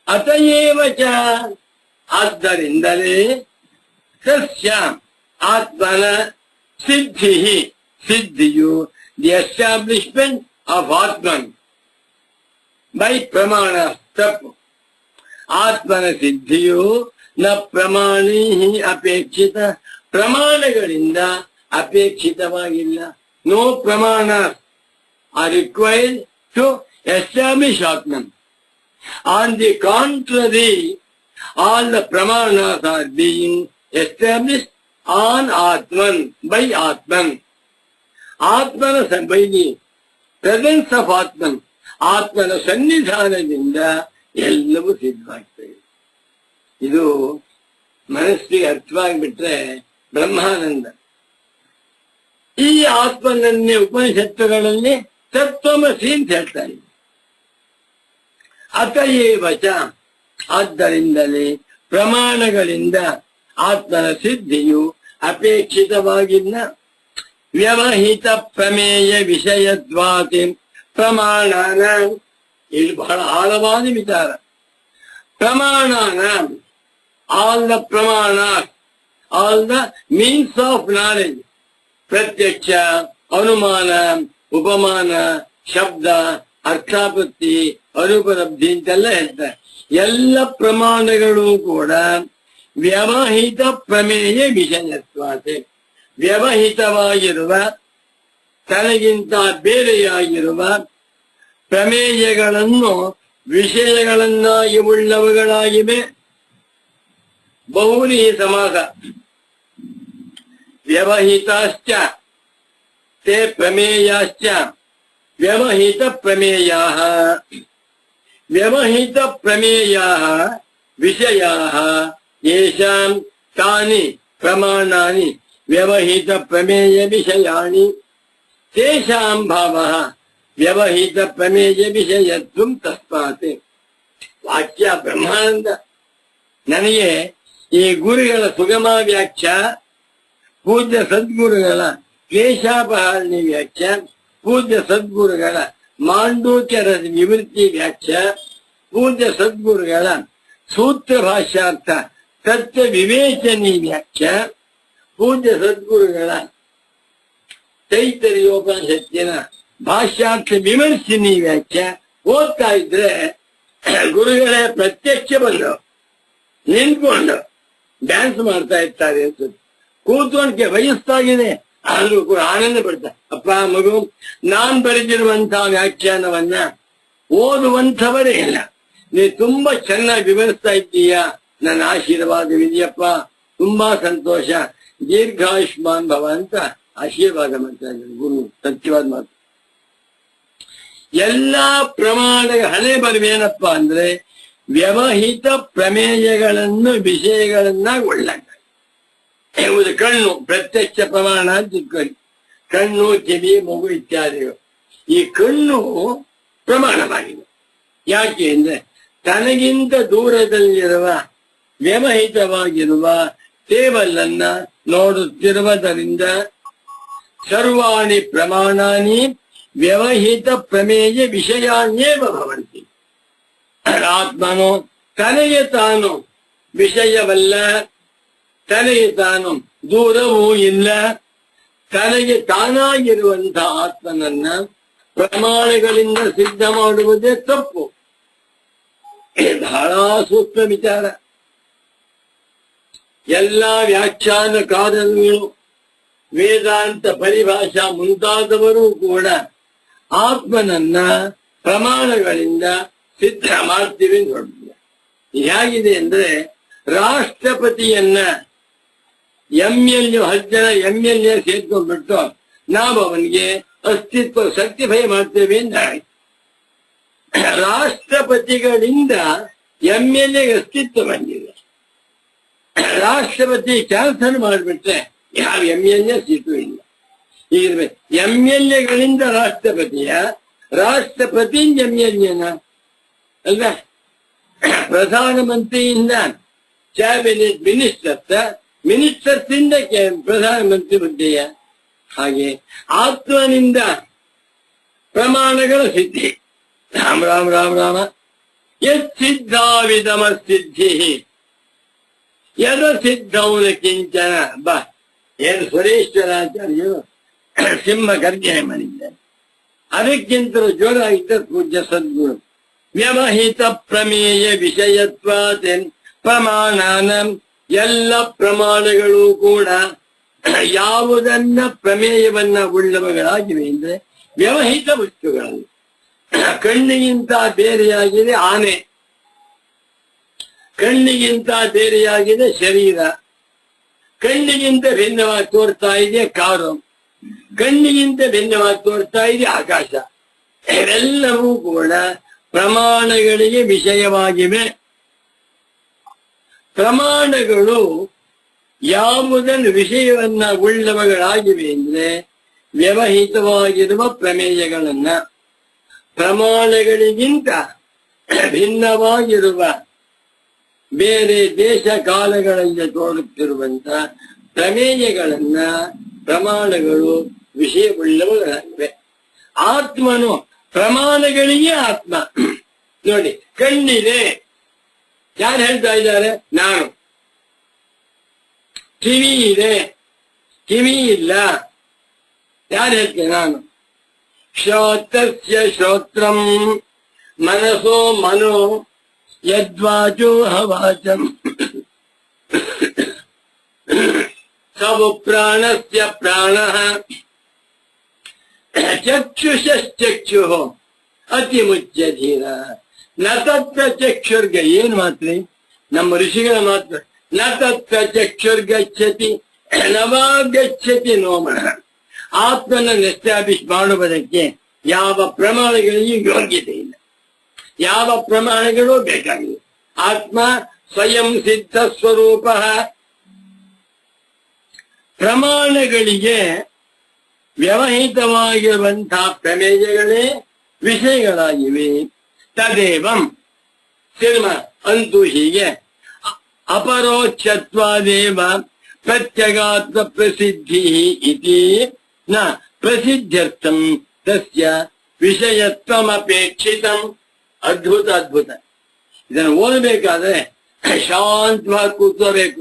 ಅತಯೇವಚ, ಆದ್ದರಿಂದಲೇ ಸಸ್ಯ ಆತ್ಮನ ಸಿದ್ಧಿ, ಸಿದ್ಧಿಯು the establishment of atman by pramana. ತಪ್ಪು. ಆತ್ಮನ ಸಿದ್ಧಿಯು ನ ಪ್ರಮಾಣೀ ಅಪೇಕ್ಷಿತ, ಪ್ರಮಾಣಗಳಿಂದ ಅಪೇಕ್ಷಿತವಾಗಿಲ್ಲ. No pramana are required to establish atman. On the contrary, all the pramanas are being established on Atman, by Atman. Atmana, by the presence of Atman, ಆತ್ಮನ ಸನ್ನಿಧಾನದಿಂದ ಎಲ್ಲವೂ ಸಿದ್ಧವಾಗ್ತದೆ. ಇದು ಮನಸ್ಸಿಗೆ ಅರ್ಥವಾಗಿಬಿಟ್ರೆ ಬ್ರಹ್ಮಾನಂದ. ಈ ಆತ್ಮನನ್ನೇ ಉಪನಿಷತ್ತುಗಳಲ್ಲಿ ತತ್ವಮಸಿ ಅಂತ ಹೇಳ್ತಾರೆ. ಅತಯೇವಚ, ಆದ್ದರಿಂದಲೇ ಪ್ರಮಾಣಗಳಿಂದ ಆತ್ಮನ ಸಿದ್ಧಿಯು ಅಪೇಕ್ಷಿತವಾಗಿಲ್ಲ. ವ್ಯವಹಿತ ಪ್ರಮೇಯ ವಿಷಯದ್ವಾತಿ ಪ್ರಮಾಣಾನ, ಇಲ್ಲಿ ಬಹಳ ಆಳವಾದ ವಿಚಾರ. ಪ್ರಮಾಣಾನ, ಆಲ್ ದ ಪ್ರಮಾಣ, all the means of knowledge, ಪ್ರತ್ಯಕ್ಷ, ಅನುಮಾನ, ಉಪಮಾನ, ಶಬ್ದ, ಅರ್ಥಾಪತ್ತಿ, ಅನುಪಲಬ್ಧಿ ಅಂತೆಲ್ಲ ಹೇಳ್ತಾರೆ. ಎಲ್ಲ ಪ್ರಮಾಣಗಳು ಕೂಡ ವ್ಯವಹಿತ ಪ್ರಮೇಯ ವಿಷಯತ್ವಾತೆ, ವ್ಯವಹಿತವಾಗಿರುವ, ತನಗಿಂತ ಬೇರೆಯಾಗಿರುವ ಪ್ರಮೇಯಗಳನ್ನು ವಿಷಯಗಳನ್ನಾಗಿ ಉಳ್ಳವುಗಳಾಗಿವೆ. ಬಹುನಿ ಸಮಾಸ. ವ್ಯವಹಿತಾಶ್ಚ ತೇ ಪ್ರಮೇಯಾಶ್ಚ ವ್ಯವಹಿತ ಪ್ರಮೇಯಾಃ. ವ್ಯವಹಿತ ಪ್ರಮೇಯಾಃ ವಿಷಯಾಃ ಯೇಷಾಂ ತಾನಿ ಪ್ರಮಾಣಾನಿ ವ್ಯವಹಿತ ಪ್ರಮೇಯ ವಿಷಯಾಣಿ ತೇಷಾಂ ಭಾವಃ ವ್ಯವಹಿತ ಪ್ರಮೇಯ ವಿಷಯತ್ವಂ ತಸ್ಮಾತ್. ವಾಕ್ಯ ಬ್ರಹ್ಮಾನಂದ. ನನಗೆ ಈ ಗುರುಗಳ ಸುಗಮ ವ್ಯಾಖ್ಯಾ, ಪೂಜ್ಯ ಸದ್ಗುರುಗಳ ಕ್ಲೇಶಾಪಹಾರಣಿ ವ್ಯಾಖ್ಯಾ, ಪೂಜ್ಯ ಸದ್ಗುರುಗಳ ಮಾಂಡೂಕ್ಯ ರಸ ನಿವೃತ್ತಿ ವ್ಯಾಖ್ಯಾ, ಪೂಜ್ಯ ಸದ್ಗುರುಗಳ ಸೂತ್ರ ಭಾಷ್ಯಾರ್ಥ ತತ್ವ ವಿವೇಚನಿ ವ್ಯಾಖ್ಯಾ, ಪೂಜ್ಯ ಸದ್ಗುರುಗಳ ತೈತರಿಯೋಪನಿಷತ್ತಿನ ಭಾಷ್ಯಾರ್ಥ ವಿಮರ್ಶಿನಿ ವ್ಯಾಖ್ಯಾ ಓದ್ತಾ ಇದ್ರೆ ಗುರುಗಳೇ ಪ್ರತ್ಯಕ್ಷ ಬಂದು ನಿಂತ್ಕೊಂಡು ಡ್ಯಾನ್ಸ್ ಮಾಡ್ತಾ ಇರ್ತಾರೆ ಅನ್ಸುತ್ತೆ. ಕೂತ್ಕೊಂಡ್ಗೆ ವಯಸ್ಸಾಗಿದೆ ಆದ್ರೂ ಕೂಡ ಆನಂದ ಪಡ್ತಾರೆ. ಅಪ್ಪ ಮಗು, ನಾನ್ ಬರೆದಿರುವಂತಹ ವ್ಯಾಖ್ಯಾನವನ್ನ ಓದುವಂಥವರೇ ಇಲ್ಲ, ನೀ ತುಂಬಾ ಚೆನ್ನಾಗಿ ವಿವರಿಸ್ತಾ ಇದ್ದೀಯಾ, ನನ್ನ ಆಶೀರ್ವಾದವಿದೆಯಪ್ಪ, ತುಂಬಾ ಸಂತೋಷ, ದೀರ್ಘಾಯುಷ್ಮಾನ್ ಭವ ಅಂತ ಆಶೀರ್ವಾದ ಮಾಡ್ತಾ ಇದ್ದಾರೆ ಗುರು. ಸತ್ಯವಾದ ಮಾತು. ಎಲ್ಲಾ ಪ್ರಮಾಣಗಳ ಹಣೆ ಬರವೇನಪ್ಪ ಅಂದ್ರೆ ವ್ಯವಹಿತ ಪ್ರಮೇಯಗಳನ್ನು ವಿಷಯಗಳನ್ನಾಗಿ ಒಳ್ಳಂಗ. ಎಂಬುದು ಕಣ್ಣು ಪ್ರತ್ಯಕ್ಷ ಪ್ರಮಾಣ ಅಂತ ಇಟ್ಕೊಳ್ಳಿ. ಕಣ್ಣು, ಕಿವಿ, ಮೂಗು ಇತ್ಯಾದಿಗಳು. ಈ ಕಣ್ಣು ಪ್ರಮಾಣವಾಗಿದೆ. ಯಾಕೆ ಅಂದ್ರೆ ತನಗಿಂತ ದೂರದಲ್ಲಿರುವ ವ್ಯವಹಿತವಾಗಿರುವ ಟೇಬಲ್ ಅನ್ನ ನೋಡುತ್ತಿರುವುದರಿಂದ ಸರ್ವಾಣಿ ಪ್ರಮಾಣಾನಿ ವ್ಯವಹಿತ ಪ್ರಮೇಯ ವಿಷಯಾನ್ಯೇವ ಭವಂತಿ. ಆತ್ಮನು ತನಗೆ ತಾನು ವಿಷಯವಲ್ಲ, ತನಗೆ ತಾನು ದೂರವೂ ಇಲ್ಲ. ತನಗೆ ತಾನಾಗಿರುವಂತಹ ಆತ್ಮನನ್ನ ಪ್ರಮಾಣಗಳಿಂದ ಸಿದ್ಧ ಮಾಡುವುದೇ ತಪ್ಪು. ಬಹಳ ಸೂಕ್ಷ್ಮ ವಿಚಾರ. ಎಲ್ಲಾ ವ್ಯಾಖ್ಯಾನಕಾರರು, ವೇದಾಂತ ಪರಿಭಾಷಾ ಮುಂತಾದವರು ಕೂಡ ಆತ್ಮನನ್ನ ಪ್ರಮಾಣಗಳಿಂದ ಸಿದ್ಧ ಮಾಡ್ತೀವಿ ನೋಡ್ತೀವಿ. ಹೇಗಿದೆ ಅಂದ್ರೆ ರಾಷ್ಟ್ರಪತಿಯನ್ನ MLA 10 ಜನ MLA ಸೇರ್ಕೊಂಡ್ಬಿಟ್ಟು ನಾವು ಅವನಿಗೆ ಅಸ್ತಿತ್ವ ಸರ್ಟಿಫೈ ಮಾಡ್ತೇವೆ ಅಂತ. ರಾಷ್ಟ್ರಪತಿಗಳಿಂದ MLA ಅಸ್ತಿತ್ವ ಬಂದಿದೆ. ರಾಷ್ಟ್ರಪತಿ ಕ್ಯಾನ್ಸಲ್ ಮಾಡಿಬಿಟ್ರೆ ಯಾವ MLA ಸೀಟು ಇಲ್ಲ. ಹೀಗಿರ್ಬೇಕು. MLAಗಳಿಂದ ರಾಷ್ಟ್ರಪತಿಯ, ರಾಷ್ಟ್ರಪತಿಯಿಂದ MLAನ ಅಲ್ವಾ? ಪ್ರಧಾನಮಂತ್ರಿಯಿಂದ ಕ್ಯಾಬಿನೆಟ್ ಮಿನಿಸ್ಟರ್ಸ್, ಮಿನಿಸ್ಟರ್ಸ್ ಇಂದ ಪ್ರಧಾನಮಂತ್ರಿ ಹುದ್ದೆಯ ಹಾಗೆ ಆತ್ಮನಿಂದ ಪ್ರಮಾಣಗಳ ಸಿದ್ಧಿ. ರಾಮ ರಾಮ ರಾಮ ರಾಮ. ಯದ್ಸಿದ್ಧಾವಿದಮ ಸಿದ್ಧಿ ಯದ ಸಿದ್ಧೌನ ಕಿಂಚನ. ಬಾ, ಏನು ಸುರೇಶ್ವರಾಚಾರ್ಯರು ಸಿಂಹ ಗರ್ಜನೆ ಮಾಡಿದ್ದಾರೆ. ಅದಕ್ಕಿಂತಲೂ ಜೋರಾಗಿದ್ದ ಪೂಜ್ಯ ಸದ್ಗುರು. ವ್ಯವಹಿತ ಪ್ರಮೇಯ ವಿಷಯತ್ವಾತ್ ಪ್ರಮಾಣಾನ, ಎಲ್ಲ ಪ್ರಮಾಣಗಳು ಕೂಡ ಯಾವುದನ್ನ ಪ್ರಮೇಯವನ್ನ ಉಳ್ಳವುಗಳಾಗಿವೆ ಅಂದ್ರೆ ವ್ಯವಹಿತ ವಸ್ತುಗಳಲ್ಲಿ. ಕಣ್ಣಿಗಿಂತ ಬೇರೆಯಾಗಿದೆ ಆನೆ, ಕಣ್ಣಿಗಿಂತ ಬೇರೆಯಾಗಿದೆ ಶರೀರ, ಕಣ್ಣಿಗಿಂತ ಭಿನ್ನವಾಗಿ ತೋರ್ತಾ ಇದೆ ಕಾರು, ಕಣ್ಣಿಗಿಂತ ಭಿನ್ನವಾಗಿ ತೋರ್ತಾ ಇದೆ ಆಕಾಶ. ಇವೆಲ್ಲವೂ ಕೂಡ ಪ್ರಮಾಣಗಳಿಗೆ ವಿಷಯವಾಗಿವೆ. ಪ್ರಮಾಣಗಳು ಯಾವುದನ್ನು ವಿಷಯವನ್ನ ಉಳ್ಳವುಗಳಾಗಿವೆ ಅಂದ್ರೆ ವ್ಯವಹಿತವಾಗಿರುವ ಪ್ರಮೇಯಗಳನ್ನ, ಪ್ರಮಾಣಗಳಿಗಿಂತ ಭಿನ್ನವಾಗಿರುವ ಬೇರೆ ದೇಶ ಕಾಲಗಳಲ್ಲಿ ತೋರುತ್ತಿರುವಂತ ಪ್ರಮೇಯಗಳನ್ನ ಪ್ರಮಾಣಗಳು ವಿಷಯವುಳ್ಳವುಗಳಾಗಿವೆ. ಆತ್ಮನು ಪ್ರಮಾಣಗಳಿಗೆ ಆತ್ಮ. ನೋಡಿ, ಕಣ್ಣಿದೆ, ಯಾರು ಹೇಳ್ತಾ ಇದ್ದಾರೆ? ನಾನು. ಕಿವಿ ಇದೆ, ಕಿವಿ ಇಲ್ಲ, ಯಾರು ಹೇಳ್ತೇನೆ? ನಾನು. ಶ್ರೋತಸ್ಯ ಶ್ರೋತ್ರಂ ಮನಸೋ ಮನೋ ಯದ್ವಾಚೋ ಹವಾಚಂ ಸವು ಪ್ರಾಣಸ್ಯ ಪ್ರಾಣಃ ಚಕ್ಷುಷಶ್ಚಕ್ಷು ಅತಿ ಮುಖ್ಯ ಧೀರ ನ ತತ್ರ ಚಕ್ಷುರ್ಗ. ಏನ್ ಮಾತ್ರಿ ನಮ್ಮ ಋಷಿಗಳ ಮಾತ್ರ. ನ ತತ್ರ ಚಕ್ಷುರ್ಗಚ್ಚತಿ ನವಾಗಚ್ಚತಿ ನೋಮನ. ಆತ್ಮನನ್ನು ಎಸ್ಟಾಬ್ಲಿಷ್ ಮಾಡುವುದಕ್ಕೆ ಯಾವ ಪ್ರಮಾಣಗಳಿಗೆ ಯೋಗ್ಯತೆ ಇಲ್ಲ, ಯಾವ ಪ್ರಮಾಣಗಳು ಬೇಕಾಗಿಲ್ಲ. ಆತ್ಮ ಸ್ವಯಂ ಸಿದ್ಧ ಸ್ವರೂಪ. ಪ್ರಮಾಣಗಳಿಗೆ ವ್ಯವಹಿತವಾಗಿರುವಂತಹ ಪ್ರಮೇಯಗಳೇ ವಿಷಯಗಳಾಗಿವೆ. ತದೇವಂ ಸಿನಿಮ ಅಂತೂ ಹೀಗೆ ಅಪರೋಕ್ಷತ್ವಾದೇವ ಪ್ರತ್ಯಗಾತ್ಮ ಪ್ರಸಿದ್ಧಿ ಇತಿ ನ ಪ್ರಸಿದ್ಧ್ಯರ್ಥಂ ತಸ್ಯ ವಿಷಯತ್ವಮಪೇಕ್ಷಿತಂ. ಅದ್ಭುತ ಅದ್ಭುತ. ಇದನ್ನು ಓದಬೇಕಾದ್ರೆ ಶಾಂತವಾಗಿ ಕೂತ್ಕೋಬೇಕು.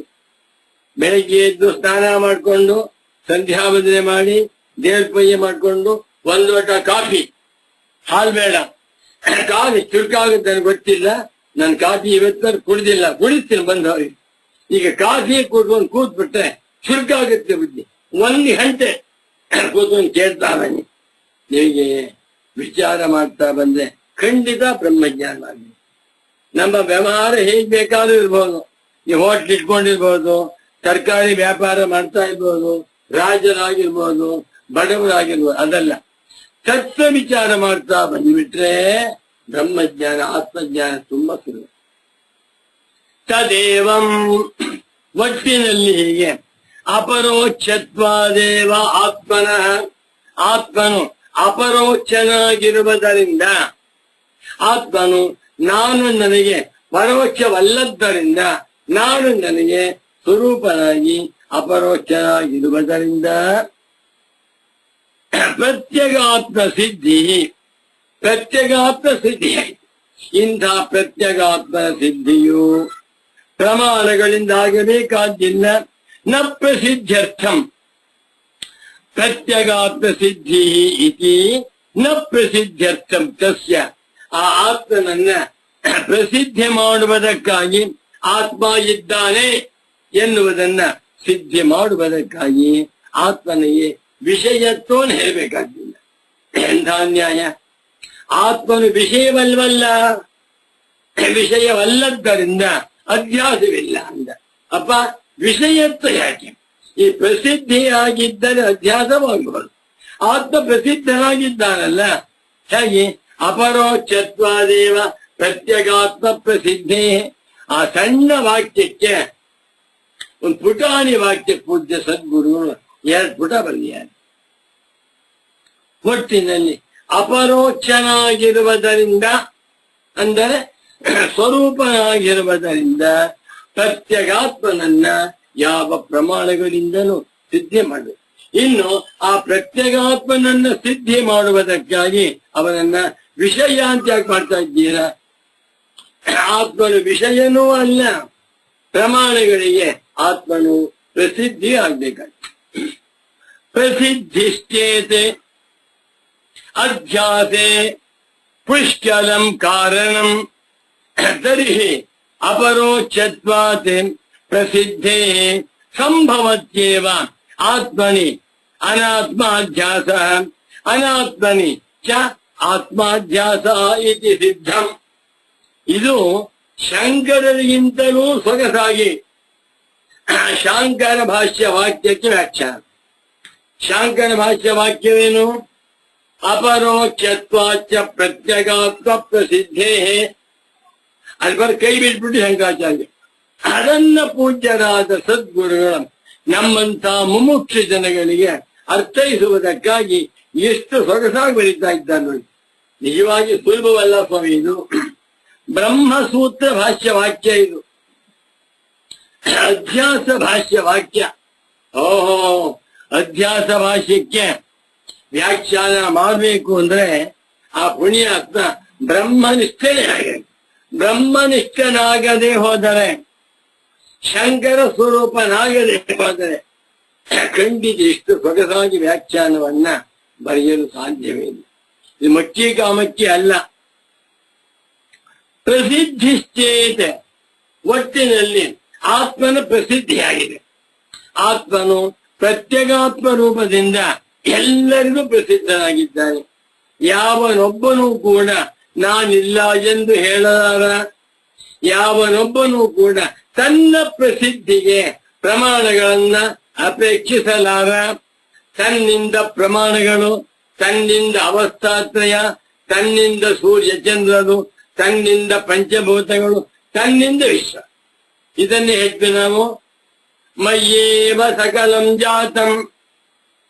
ಬೆಳಿಗ್ಗೆ ಎದ್ದು ಸ್ನಾನ ಮಾಡಿಕೊಂಡು ಸಂಧ್ಯಾ ವಂದನೆ ಮಾಡಿ ದೇವ್ರ ಪೂಜೆ ಮಾಡಿಕೊಂಡು ಒಂದು ಲೋಟ ಕಾಫಿ, ಹಾಲು ಬೇಡ, ಕಾಫಿ ಚುರುಕಾಗುತ್ತೆ ನನಗೆ ಗೊತ್ತಿಲ್ಲ, ನಾನು ಕಾಫಿ ಇವತ್ತು ಕುಡಿದಿಲ್ಲ, ಕುಡಿತೀನಿ ಬಂದವ್ರಿಗೆ. ಈಗ ಕಾಫಿ ಕೂತ್ಕೊಂಡು ಕೂತ್ಬಿಟ್ರೆ ಚುರುಕಾಗುತ್ತೆ ಬುದ್ಧಿ. 1 ಗಂಟೆ ಕೂತ್ಕೊಂಡು ಕೇಳ್ತಾ ಬನ್ನಿ. ನಿಮಗೆ ವಿಚಾರ ಮಾಡ್ತಾ ಬಂದ್ರೆ ಖಂಡಿತ ಬ್ರಹ್ಮಜ್ಞಾನವಾಗಿದೆ. ನಮ್ಮ ವ್ಯವಹಾರ ಹೇಗ್ ಬೇಕಾದ್ರೂ ಇರ್ಬೋದು. ನೀವು ಹೋಟ್ಲ್ ಇಟ್ಕೊಂಡಿರ್ಬೋದು, ತರಕಾರಿ ವ್ಯಾಪಾರ ಮಾಡ್ತಾ ಇರ್ಬೋದು, ರಾಜರಾಗಿರ್ಬೋದು, ಬಡವರಾಗಿರ್ಬೋದು. ಅದಲ್ಲ, ತತ್ವ ವಿಚಾರ ಮಾಡ್ತಾ ಬಂದ್ಬಿಟ್ರೆ ಬ್ರಹ್ಮಜ್ಞಾನ, ಆತ್ಮಜ್ಞಾನ ತುಂಬಾ ಸುಲಭ. ತದೇವಂ ಒಟ್ಟಿನಲ್ಲಿ ಹೀಗೆ ಅಪರೋಕ್ಷತ್ವಾದೇವ ಆತ್ಮನಃ, ಆತ್ಮನು ಅಪರೋಕ್ಷನಾಗಿರುವುದರಿಂದ ಆತ್ಮನು ನಾನು ನನಗೆ ಪರೋಕ್ಷವಲ್ಲದ್ದರಿಂದ ನಾನು ನನಗೆ ಸ್ವರೂಪನಾಗಿ ಅಪರೋಕ್ಷನಾಗಿರುವುದರಿಂದ ಪ್ರತ್ಯಗಾತ್ಮ ಸಿದ್ಧಿ ಆಯಿತು. ಇಂಥ ಪ್ರತ್ಯಗಾತ್ಮನ ಸಿದ್ಧಿಯು ಪ್ರಮಾಣಗಳಿಂದ ಆಗಬೇಕಾದ್ದಿಲ್ಲ. ನ ಪ್ರಸಿದ್ಧ್ಯರ್ಥಂ ಪ್ರತ್ಯಗಾತ್ಮ ಸಿದ್ಧಿ ಇತಿ ನ ಪ್ರಸಿದ್ಧ್ಯರ್ಥಂ ತಸ್ಯ. ಆ ಆತ್ಮನನ್ನ ಪ್ರಸಿದ್ಧಿ ಮಾಡುವುದಕ್ಕಾಗಿ ಆತ್ಮ ಇದ್ದಾನೆ ಎನ್ನುವುದನ್ನ ಸಿದ್ಧಿ ಮಾಡುವುದಕ್ಕಾಗಿ ಆತ್ಮನಿಗೆ ವಿಷಯತ್ವವನ್ನು ಹೇಳಬೇಕಾಗಿಲ್ಲ. ಎಂಥ ಅನ್ಯಾಯ! ಆತ್ಮನು ವಿಷಯವಲ್ವಲ್ಲ, ವಿಷಯವಲ್ಲದ್ದರಿಂದ ಅಧ್ಯಾಸವಿಲ್ಲ ಅಂದ. ಅಪ್ಪ ವಿಷಯತ್ವ ಯಾಕೆ? ಈ ಪ್ರಸಿದ್ಧಿಯಾಗಿದ್ದರೆ ಅಧ್ಯಾಸವಾಗಬಾರದು. ಆತ್ಮ ಪ್ರಸಿದ್ಧನಾಗಿದ್ದಾನಲ್ಲ, ಹಾಗೆ ಅಪರೋಕ್ಷತ್ವಾದೇವ ಪ್ರತ್ಯಗಾತ್ಮ ಪ್ರಸಿದ್ಧೇ. ಆ ಸಣ್ಣ ವಾಕ್ಯಕ್ಕೆ ಒಂದು ಪುಟಾಣಿ ವಾಕ್ಯ ಪೂಜ್ಯ ಸದ್ಗುರುಗಳು 2 ಪುಟ ಬರೆದಿದ್ದಾರೆ. ಒಟ್ಟಿನಲ್ಲಿ ಅಪರೋಕ್ಷನಾಗಿರುವುದರಿಂದ ಅಂದರೆ ಸ್ವರೂಪನಾಗಿರುವುದರಿಂದ ಪ್ರತ್ಯಗಾತ್ಮನನ್ನ ಯಾವ ಪ್ರಮಾಣಗಳಿಂದಲೂ ಸಿದ್ಧಿ ಮಾಡಬೇಕು. ಇನ್ನು ಆ ಪ್ರತ್ಯಗಾತ್ಮನನ್ನ ಸಿದ್ಧಿ ಮಾಡುವುದಕ್ಕಾಗಿ ಅವನನ್ನ ವಿಷಯ ಅಂತ ಯಾಕೆ ಮಾಡ್ತಾ ಇದ್ದೀರಾ? ಆತ್ಮನು ವಿಷಯನೂ ಅಲ್ಲ, ಪ್ರಮಾಣಗಳಿಗೆ ಆತ್ಮನು ಪ್ರಸಿದ್ಧಿ ಆಗ್ಬೇಕಾಗ್ತದೆ. ಪ್ರಸಿದ್ಧಿಶ್ಚೇತೆ ಅಧ್ಯಾಸೆ ಪುಷ್ಕಲಂ ಕಾರಣಂ ತರ್ಹಿ ಅಪರೋಕ್ಷತ್ವಾತ್ ಪ್ರಸಿದ್ಧೇ ಸಂಭವತ್ಯೇವ ಆತ್ಮನಿ ಅನಾತ್ಮಾಧ್ಯಾಸ ಅನಾತ್ಮನಿ ಚ ಆತ್ಮಾಧ್ಯಾಸ ಇತಿ ಸಿದ್ಧಂ. ಇದು ಶಂಕರರಿಗಿಂತಲೂ ಸೊಗಸಾಗಿ ಶಾಂಕರ ಭಾಷ್ಯ ವಾಕ್ಯಕ್ಕೆ ವ್ಯಾಖ್ಯಾನ. ಶಾಂಕರ ಭಾಷ್ಯ ವಾಕ್ಯವೇನು? ಅಪರೋಕ್ಷತ್ವಾಚ ಪ್ರತ್ಯಗಾತ್ಮ ಪ್ರಸಿದ್ಧೇ. ಅಲ್ಲಿ ಕೈ ಬಿಟ್ಬಿಟ್ಟು ಶಂಕರಾಚಾರ್ಯ ಅದನ್ನ ಪೂಜ್ಯರಾದ ಸದ್ಗುರುಗಳು ನಮ್ಮಂತ ಮುಮುಕ್ಷು ಜನಗಳಿಗೆ ಅರ್ಥೈಸುವುದಕ್ಕಾಗಿ ಎಷ್ಟು ಸೊಗಸಾಗಿ ಬರೀತಾ ಇದ್ದಾರೆ ನೋಡಿ. ನಿಜವಾಗಿ ಸುಲಭವಲ್ಲ ಸ್ವಾಮಿ. ಇದು ಬ್ರಹ್ಮಸೂತ್ರ ಭಾಷ್ಯ ವಾಕ್ಯ, ಇದು ಅಧ್ಯಾಸ ಭಾಷ್ಯ ವಾಕ್ಯ. ಓಹೋ, ಅಧ್ಯಾಸ ಭಾಷ್ಯಕ್ಕೆ ವ್ಯಾಖ್ಯಾನ ಮಾಡಬೇಕು ಅಂದ್ರೆ ಆ ಪುಣ್ಯಾತ್ಮ ಬ್ರಹ್ಮನಿಷ್ಠನೇ ಆಗಬೇಕು. ಬ್ರಹ್ಮನಿಷ್ಠನಾಗದೆ ಹೋದರೆ, ಶಂಕರ ಸ್ವರೂಪನಾಗದೆ ಹೋದರೆ ಖಂಡಿತ ಇಷ್ಟು ಸೊಗಸಾಗಿ ವ್ಯಾಖ್ಯಾನವನ್ನ ಬರೆಯಲು ಸಾಧ್ಯವೇ ಇಲ್ಲ. ಇದು ಮಕ್ಕಿ ಕಾಮಕ್ಕಿ ಅಲ್ಲ. ಪ್ರಸಿದ್ಧಿಶ್ಚೇತ, ಒಟ್ಟಿನಲ್ಲಿ ಆತ್ಮನ ಪ್ರಸಿದ್ಧಿಯಾಗಿದೆ. ಆತ್ಮನು ಪ್ರತ್ಯಗಾತ್ಮ ರೂಪದಿಂದ ಎಲ್ಲರಿಗೂ ಪ್ರಸಿದ್ಧನಾಗಿದ್ದಾನೆ. ಯಾವನೊಬ್ಬನೂ ಕೂಡ ನಾನಿಲ್ಲ ಎಂದು ಹೇಳಲಾರ. ಯಾವನೊಬ್ಬನೂ ಕೂಡ ತನ್ನ ಪ್ರಸಿದ್ಧಿಗೆ ಪ್ರಮಾಣಗಳನ್ನ ಅಪೇಕ್ಷಿಸಲಾರ. ತನ್ನಿಂದ ಪ್ರಮಾಣಗಳು, ತನ್ನಿಂದ ಅವಸ್ಥಾತ್ರಯ, ತನ್ನಿಂದ ಸೂರ್ಯ ಚಂದ್ರರು, ತನ್ನಿಂದ ಪಂಚಭೂತಗಳು, ತನ್ನಿಂದ ವಿಶ್ವ. ಇದನ್ನೇ ಹೇಳ್ತೀವಿ ನಾವು. ಮಯ್ಯೇವ ಸಕಲಂ ಜಾತಂ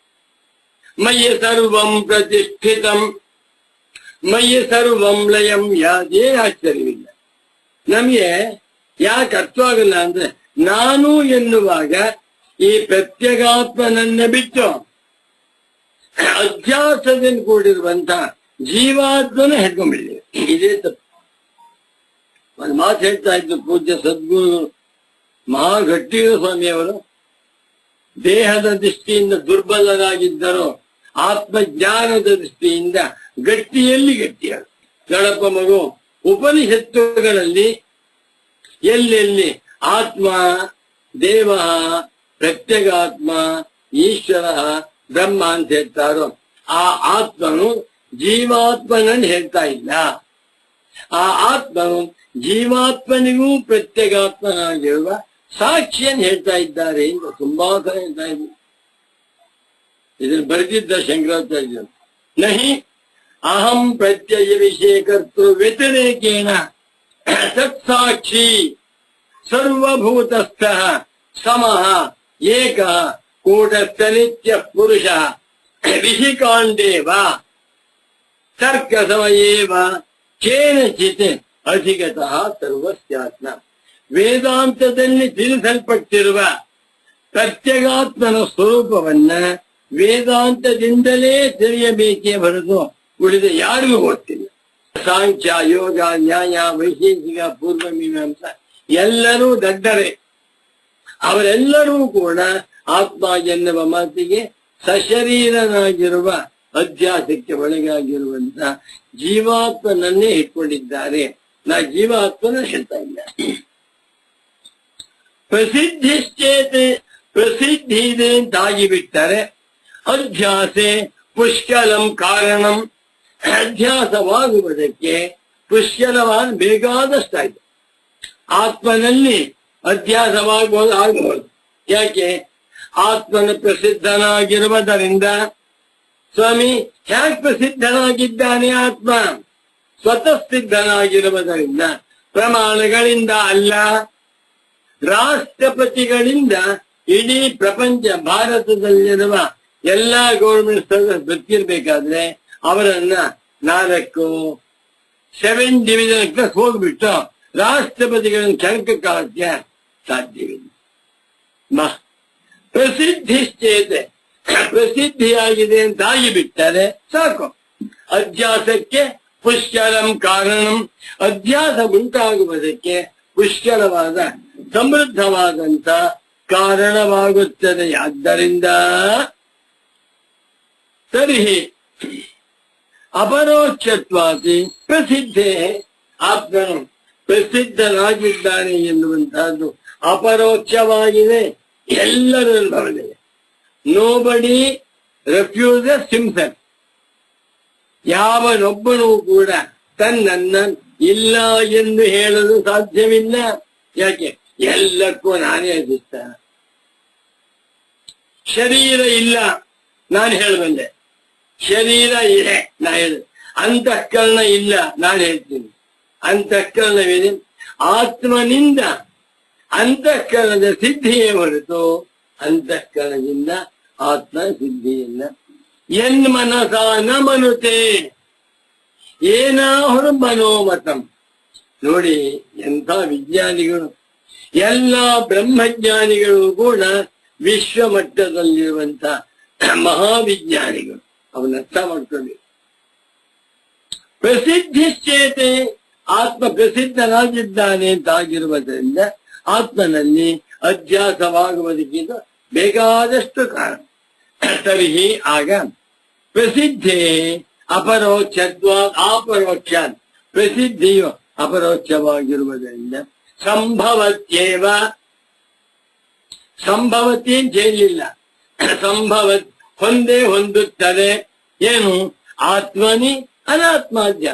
ಮಯ್ಯ ಸರ್ವಂ ಪ್ರತಿಷ್ಠಿತಂ ಮಯ್ಯ ಸರ್ವಂ ಲಯಂ. ಯಾವ್ದೇನು ಆಶ್ಚರ್ಯವಿಲ್ಲ. ನಮಗೆ ಯಾಕೆ ಅರ್ಥವಾಗಲ್ಲ ಅಂದ್ರೆ, ನಾನು ಎನ್ನುವಾಗ ಈ ಪ್ರತ್ಯಗಾತ್ಮನನ್ನ ಬಿಟ್ಟು ಅಧ್ಯಾಸದಿಂದ ಕೂಡಿರುವಂತ ಜೀವಾತ್ಮನ ಹೇಳ್ಕೊಂಡ್ಬಿಟ್ಟಿದೆ. ಇದೇ ತಪ್ಪು. ಒಂದು ಮಾತು ಹೇಳ್ತಾ ಇದ್ದು ಪೂಜ್ಯ ಸದ್ಗುರು ಮಹಾಗಟ್ಟಿಯ ಸ್ವಾಮಿಯವರು, ದೇಹದ ದೃಷ್ಟಿಯಿಂದ ದುರ್ಬಲರಾಗಿದ್ದರು, ಆತ್ಮಜ್ಞಾನದ ದೃಷ್ಟಿಯಿಂದ ಗಟ್ಟಿಯಲ್ಲಿ ಗಟ್ಟಿಯಾದ ಗಣಪ ಮಗು. ಉಪನಿಷತ್ತುಗಳಲ್ಲಿ ಎಲ್ಲೆಲ್ಲಿ ಆತ್ಮ, ದೇವ, ಪ್ರತ್ಯಗಾತ್ಮ, ಈಶ್ವರ, ಬ್ರಹ್ಮ ಅಂತ ಹೇಳ್ತಾರೋ ಆ ಆತ್ಮನು ಜೀವಾತ್ಮನನ್ನು ಹೇಳ್ತಾ ಇಲ್ಲ. ಆ ಆತ್ಮನು ಜೀವಾತ್ಮನಿಗೂ ಪ್ರತ್ಯಗಾತ್ಮನಾಗಿರುವ ಸಾಕ್ಷಿಯನ್ನು ಹೇಳ್ತಾ ಇದ್ದಾರೆ ಎಂದು ತುಂಬಾ ಸಲ ಹೇಳ್ತಾ ಇದ್ರು. ಇದನ್ನು ಬರೆದಿದ್ದ ಶಂಕರಾಚಾರ್ಯರು. ನಹಿ ಅಹಂ ಪ್ರತ್ಯಯ ವಿಷಯ ಕರ್ತೃ ವ್ಯತಿರೇಕೇಣ ಸತ್ಸಾಕ್ಷಿ ಸರ್ವಭೂತಸ್ಥ ಸಮಃ ಏಕ ಕೂಟಸ್ಥ ನಿತ್ಯ ಪುರುಷ ವಿಷಿಕಾಂಡೇವ ತರ್ಕ ಸಮಯೇವ ಕೇನಚಿತ್ ಅಧಿಗತಃ ಸರ್ವಸ್ಯಾತ್ಮ. ವೇದಾಂತದಲ್ಲಿ ತಿಳಿಸಲ್ಪಟ್ಟಿರುವ ಪ್ರತ್ಯಗಾತ್ಮನ ಸ್ವರೂಪವನ್ನ ವೇದಾಂತದಿಂದಲೇ ತಿಳಿಯಬೇಕೇ ಹೊರತು ಉಳಿದ ಯಾರಿಗೂ ಗೊತ್ತಿಲ್ಲ. ಸಾಂಖ್ಯ, ಯೋಗ, ನ್ಯಾಯ, ವೈಶೇಷಿಕ, ಪೂರ್ವ ಮೀಮಾಂಸ ಎಲ್ಲರೂ ದಡ್ಡರೇ. ಅವರೆಲ್ಲರೂ ಕೂಡ ಆತ್ಮ ಎನ್ನುವ ಮಾತಿಗೆ ಸಶರೀರನಾಗಿರುವ ಅಧ್ಯಾಸಕ್ಕೆ ಒಳಗಾಗಿರುವಂತ ಜೀವಾತ್ಮನನ್ನೇ ಇಟ್ಕೊಂಡಿದ್ದಾರೆ. ನಾ ಜೀವಾತ್ಮನ ಹೇಳ್ತಾ ಇಲ್ಲ. ಪ್ರಸಿದ್ಧಿಶ್ಚೇತೆ, ಪ್ರಸಿದ್ಧಿ ಇದೆ ಅಂತಾಗಿ ಬಿಟ್ಟರೆ ಅಧ್ಯಾಸೆ ಪುಷ್ಕಲಂ ಕಾರಣಂ. ಅಧ್ಯಾಸವಾಗುವುದಕ್ಕೆ ಪುಷ್ಕಲವಾದ ಬೇಕಾದಷ್ಟಾಯ್ತು. ಆತ್ಮನಲ್ಲಿ ಅಧ್ಯಾಸವಾಗುವುದು ಆಗಬಹುದು. ಯಾಕೆ? ಆತ್ಮನ ಪ್ರಸಿದ್ಧನಾಗಿರುವುದರಿಂದ. ಸ್ವಾಮಿ ಹ್ಯಾಕ್ ಪ್ರಸಿದ್ಧನಾಗಿದ್ದಾನೆ? ಆತ್ಮ ಸ್ವತಃ ಸಿದ್ಧನಾಗಿರುವುದರಿಂದ, ಪ್ರಮಾಣಗಳಿಂದ ಅಲ್ಲ, ರಾಷ್ಟ್ರಪತಿಗಳಿಂದ ಇಡೀ ಪ್ರಪಂಚ ಭಾರತದಲ್ಲಿರುವ ಎಲ್ಲಾ ಗೌರ್ಮೆಂಟ್ ಗೊತ್ತಿರ್ಬೇಕಾದ್ರೆ ಅವರನ್ನ 7 ಡಿವಿಷನ್ ಹೋಗ್ಬಿಟ್ಟು ರಾಷ್ಟ್ರಪತಿಗಳನ್ನು ಕೆಳಕ್ಕೆ ಸಾಧ್ಯವಿಲ್ಲ. ಪ್ರಸಿದ್ಧಿಶ್ಚೇತೆ, ಪ್ರಸಿದ್ಧಿಯಾಗಿದೆ ಅಂತಾಗಿ ಬಿಟ್ಟರೆ ಸಾಕು. ಅಧ್ಯಾಸಕ್ಕೆ ಪುಷ್ಕಲಂ ಕಾರಣಂ. ಅಧ್ಯಾಸ ಉಂಟಾಗುವುದಕ್ಕೆ ಪುಷ್ಕಲವಾದ ಸಮೃದ್ಧವಾದಂತ ಕಾರಣವಾಗುತ್ತದೆ. ಆದ್ದರಿಂದ ತರ್ಹಿ ಅಪರೋಕ್ಷತ್ವಾದಿ ಪ್ರಸಿದ್ಧೇ. ಆತ್ಮನು ಪ್ರಸಿದ್ಧನಾಗಿದ್ದಾನೆ ಎನ್ನುವಂತಹದ್ದು ಅಪರೋಕ್ಷವಾಗಿದೆ, ಎಲ್ಲರೂ ಅನುಭವವಿದೆ. Nobody refuses himself. ಯಾವನೊಬ್ಬನೂ ಕೂಡ ತನ್ನನ್ನ ಇಲ್ಲ ಎಂದು ಹೇಳಲು ಸಾಧ್ಯವಿಲ್ಲ. ಯಾಕೆ? ಎಲ್ಲಕ್ಕೂ ನಾನೇ ಅಧಿಷ್ಠ. ಶರೀರ ಇಲ್ಲ, ನಾನು ಹೇಳಬಲ್ಲೆ. ಶರೀರ ಇದೆ, ನಾ ಹೇಳ. ಅಂತಃಕರಣ ಇಲ್ಲ, ನಾನು ಹೇಳ್ತೀನಿ. ಅಂತಃಕರಣವಿದೆ. ಆತ್ಮನಿಂದ ಅಂತಃಕರಣದ ಸಿದ್ಧಿಯೇ ಹೊರತು ಅಂತಃಕರಣದಿಂದ ಆತ್ಮ ಸಿದ್ಧಿಯಿಲ್ಲ. ಎನ್ ಮನಸ ನ ಮನುತೆ ಏನಾಹರು ಮನೋಮತಂ. ನೋಡಿ ಎಂಥ ವಿಜ್ಞಾನಿಗಳು, ಎಲ್ಲ ಬ್ರಹ್ಮಜ್ಞಾನಿಗಳು ಕೂಡ ವಿಶ್ವ ಮಟ್ಟದಲ್ಲಿರುವಂತ ಮಹಾವಿಜ್ಞಾನಿಗಳು. ಅವನ್ನ ಅರ್ಥ ಮಾಡ್ಕೊಳ್ಳಿ. ಪ್ರಸಿದ್ಧಿಶ್ಚೇತೆ, ಆತ್ಮ ಪ್ರಸಿದ್ಧನಾಗಿದ್ದಾನೆ ಅಂತಾಗಿರುವುದರಿಂದ ಆತ್ಮನಲ್ಲಿ ಅಧ್ಯಾಸವಾಗುವುದಕ್ಕಿಂತ ಬೇಕಾದಷ್ಟು ಕಾರಣ. ತರ್ಹಿ ಆಗ ಪ್ರಸಿದ್ಧೇ ಅಪರೋಕ್ಷತ್ವ ಅಪರೋಕ್ಷ. ಪ್ರಸಿದ್ಧಿಯು ಅಪರೋಕ್ಷವಾಗಿರುವುದರಿಂದ ಸಂಭವತ್ಯೇವ. ಸಂಭವತಿ ಅಂತ ಹೇಳಿಲ್ಲ, ಸಂಭವತ್ ಹೊಂದೇ ಹೊಂದುತ್ತದೆ. ಏನು? ಆತ್ಮನಿ ಅನಾತ್ಮಾಧ್ಯ.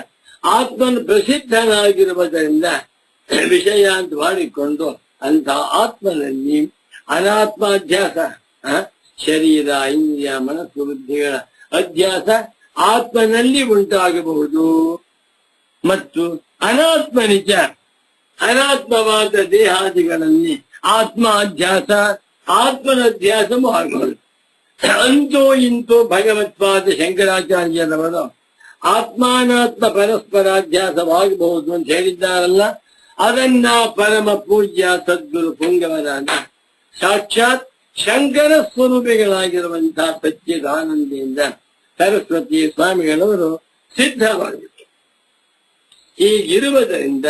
ಆತ್ಮನು ಪ್ರಸಿದ್ಧನಾಗಿರುವುದರಿಂದ ವಿಷಯ ಅಂತ ಮಾಡಿಕೊಂಡು ಅಂತ ಆತ್ಮನಲ್ಲಿ ಅನಾತ್ಮಾಧ್ಯಾಸ, ಶರೀರ, ಇಂದ್ರಿಯ, ಮನಸ್ಸು, ಬುದ್ಧಿಗಳ ಅಧ್ಯಾಸ ಆತ್ಮನಲ್ಲಿ ಉಂಟಾಗಬಹುದು. ಮತ್ತು ಅನಾತ್ಮನಿಜ, ಅನಾತ್ಮವಾದ ದೇಹಾದಿಗಳಲ್ಲಿ ಆತ್ಮ ಅಧ್ಯಾಸ, ಆತ್ಮನ ಅಧ್ಯಾಸವೂ ಆಗಬಹುದು. ಅಂತೂ ಇಂತೂ ಭಗವತ್ಪಾದ ಶಂಕರಾಚಾರ್ಯರವರು ಆತ್ಮಾನಾತ್ಮ ಪರಸ್ಪರಾಧ್ಯಾಸವಾಗಬಹುದು ಅಂತ ಹೇಳಿದ್ದಾರಲ್ಲ, ಅದನ್ನ ಪರಮ ಪೂಜ್ಯ ಸದ್ಗುರು ಪುಂಗವರಾದ ಸಾಕ್ಷಾತ್ ಶಂಕರ ಸ್ವರೂಪಿಗಳಾಗಿರುವಂತಹ ಸಚ್ಚಿದಾನಂದದಿಂದ ಸರಸ್ವತಿ ಸ್ವಾಮಿಗಳವರು ಸಿದ್ಧವಾಗಿತ್ತು. ಹೀಗಿರುವುದರಿಂದ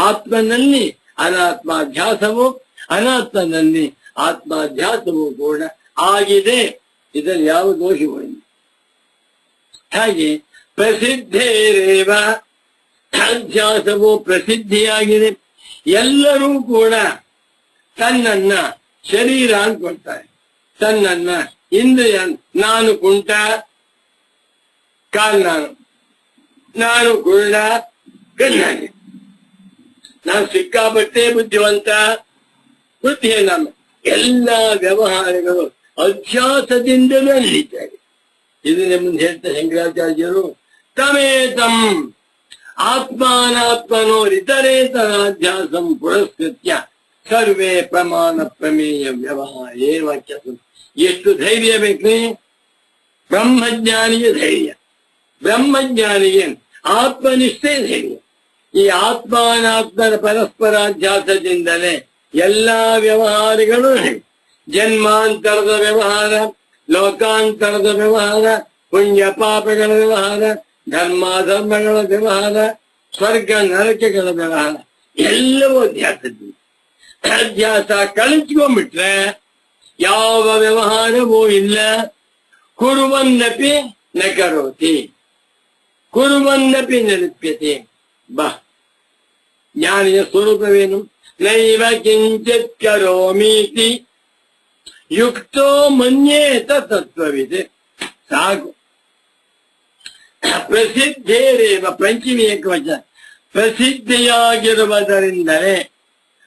ಆತ್ಮನಲ್ಲಿ ಅನಾತ್ಮಾಧ್ಯಾಸವು, ಅನಾತ್ಮನಲ್ಲಿ ಆತ್ಮಾಧ್ಯಾಸವೂ ಕೂಡ ಆಗಿದೆ. ಇದರಲ್ಲಿ ಯಾವ ದೋಷವೂ ಇಲ್ಲ. ಹಾಗೆ ಪ್ರಸಿದ್ಧೇರೇವ, ಅಧ್ಯಾಸವು ಪ್ರಸಿದ್ಧಿಯಾಗಿದೆ. ಎಲ್ಲರೂ ಕೂಡ ತನ್ನನ್ನ ಶರೀರ ಅನ್ಕೊಳ್ತಾರೆ, ತನ್ನನ್ನ ಇಂದ್ರಿಯ. ನಾನು ಕುಂಟ, ಕಾಲ್ ನಾನು ಕುರುಡ, ಕಣ್ಣಾಗಿ. ನಾನು ಸಿಕ್ಕಾಪಟ್ಟೆ ಬುದ್ಧಿವಂತ, ಬುದ್ಧಿಯ ನಮ್ಮ ಎಲ್ಲ ವ್ಯವಹಾರಗಳು ಅಧ್ಯಾಸದಿಂದಲೇ ನಡೀತಾರೆ. ಇದನ್ನೇ ಮುಂದೆ ಹೇಳ್ತಾ ಶಂಕರಾಚಾರ್ಯರು ತಮೇತಂ ಆತ್ಮಾನಾತ್ಮನೋರಿತರೇತರಾಧ್ಯಾಸಂ ಪುರಸ್ಕೃತ್ಯ ಸರ್ವೇ ಪ್ರಮಾಣ ಪ್ರಮೇಯ ವ್ಯವಹಾರೇ ವಾಕ್ಯ. ಎಷ್ಟು ಧೈರ್ಯ ಬೇಕ್ರಿ ಬ್ರಹ್ಮಜ್ಞಾನಿಗೆ ಧೈರ್ಯ. ಬ್ರಹ್ಮಜ್ಞಾನಿಗೆ ಆತ್ಮನಿಷ್ಠೆ ಹೇಳಿ. ಈ ಆತ್ಮಾನಾತ್ಮರ ಪರಸ್ಪರಾಧ್ಯಾಸದಿಂದಲೇ ಎಲ್ಲಾ ವ್ಯವಹಾರಗಳು ಜನ್ಮಾಂತರದ ವ್ಯವಹಾರ, ಲೋಕಾಂತರದ ವ್ಯವಹಾರ, ಪುಣ್ಯ ಪಾಪಗಳ ವ್ಯವಹಾರ, ಧರ್ಮಾಧರ್ಮಗಳ ವ್ಯವಹಾರ, ಸ್ವರ್ಗ ನರಕಗಳ ವ್ಯವಹಾರ ಎಲ್ಲವೂ ಅಧ್ಯಾಸದಿಂದ. ಅಧ್ಯಾಸ ಕಳಿಸ್ಕೊಂಡ್ಬಿಟ್ರೆ ಯಾವ ವ್ಯವಹಾರವೂ ಇಲ್ಲ. ಕುರುವನ್ನಪಿ ನ ಕರೋತಿ, ಕುರುವನ್ನಪಿ ನ ಲಿಪ್ಯತೆ. ಬಾ, ಜ್ಞಾನಿಯ ಸ್ವರೂಪವೇನು? ನೈವ ಕಿಂಚಿತ್ ಕರೋಮೀತಿ ಯುಕ್ತೋ ಮನ್ಯೇತ ತತ್ವವಿದೆ. ಸಾಕು. ಪ್ರಸಿದ್ಧೇರೇವ ಪಂಚಮಿ ಏಕವಚನ, ಪ್ರಸಿದ್ಧಿಯಾಗಿರುವುದರಿಂದಲೇ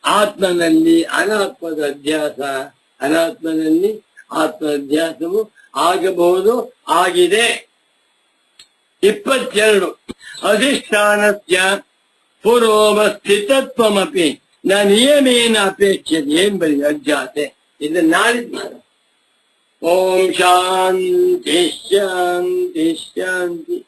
ಆತ್ಮನಲ್ಲಿ ಅನಾತ್ಮದ ಅಧ್ಯಾಸ, ಅನಾತ್ಮನಲ್ಲಿ ಆತ್ಮ ಅಧ್ಯಾಸವು ಆಗಬಹುದು, ಆಗಿದೆ. 22 ಅಧಿಷ್ಠಾನಸ್ಯ ಪುರೋವಸ್ಥಿತತ್ವಮಪಿ ನ ನಿಯಮೇನ ಅಪೇಕ್ಷತೆ. ಏನ್ ಬರೀ ಅಧ್ಯಾಸೆ, ಇದು ನಾಳಿದ್ದು. ಓಂ ಶಾಂತಿ ಶಾಂತಿ ಶಾಂತಿ.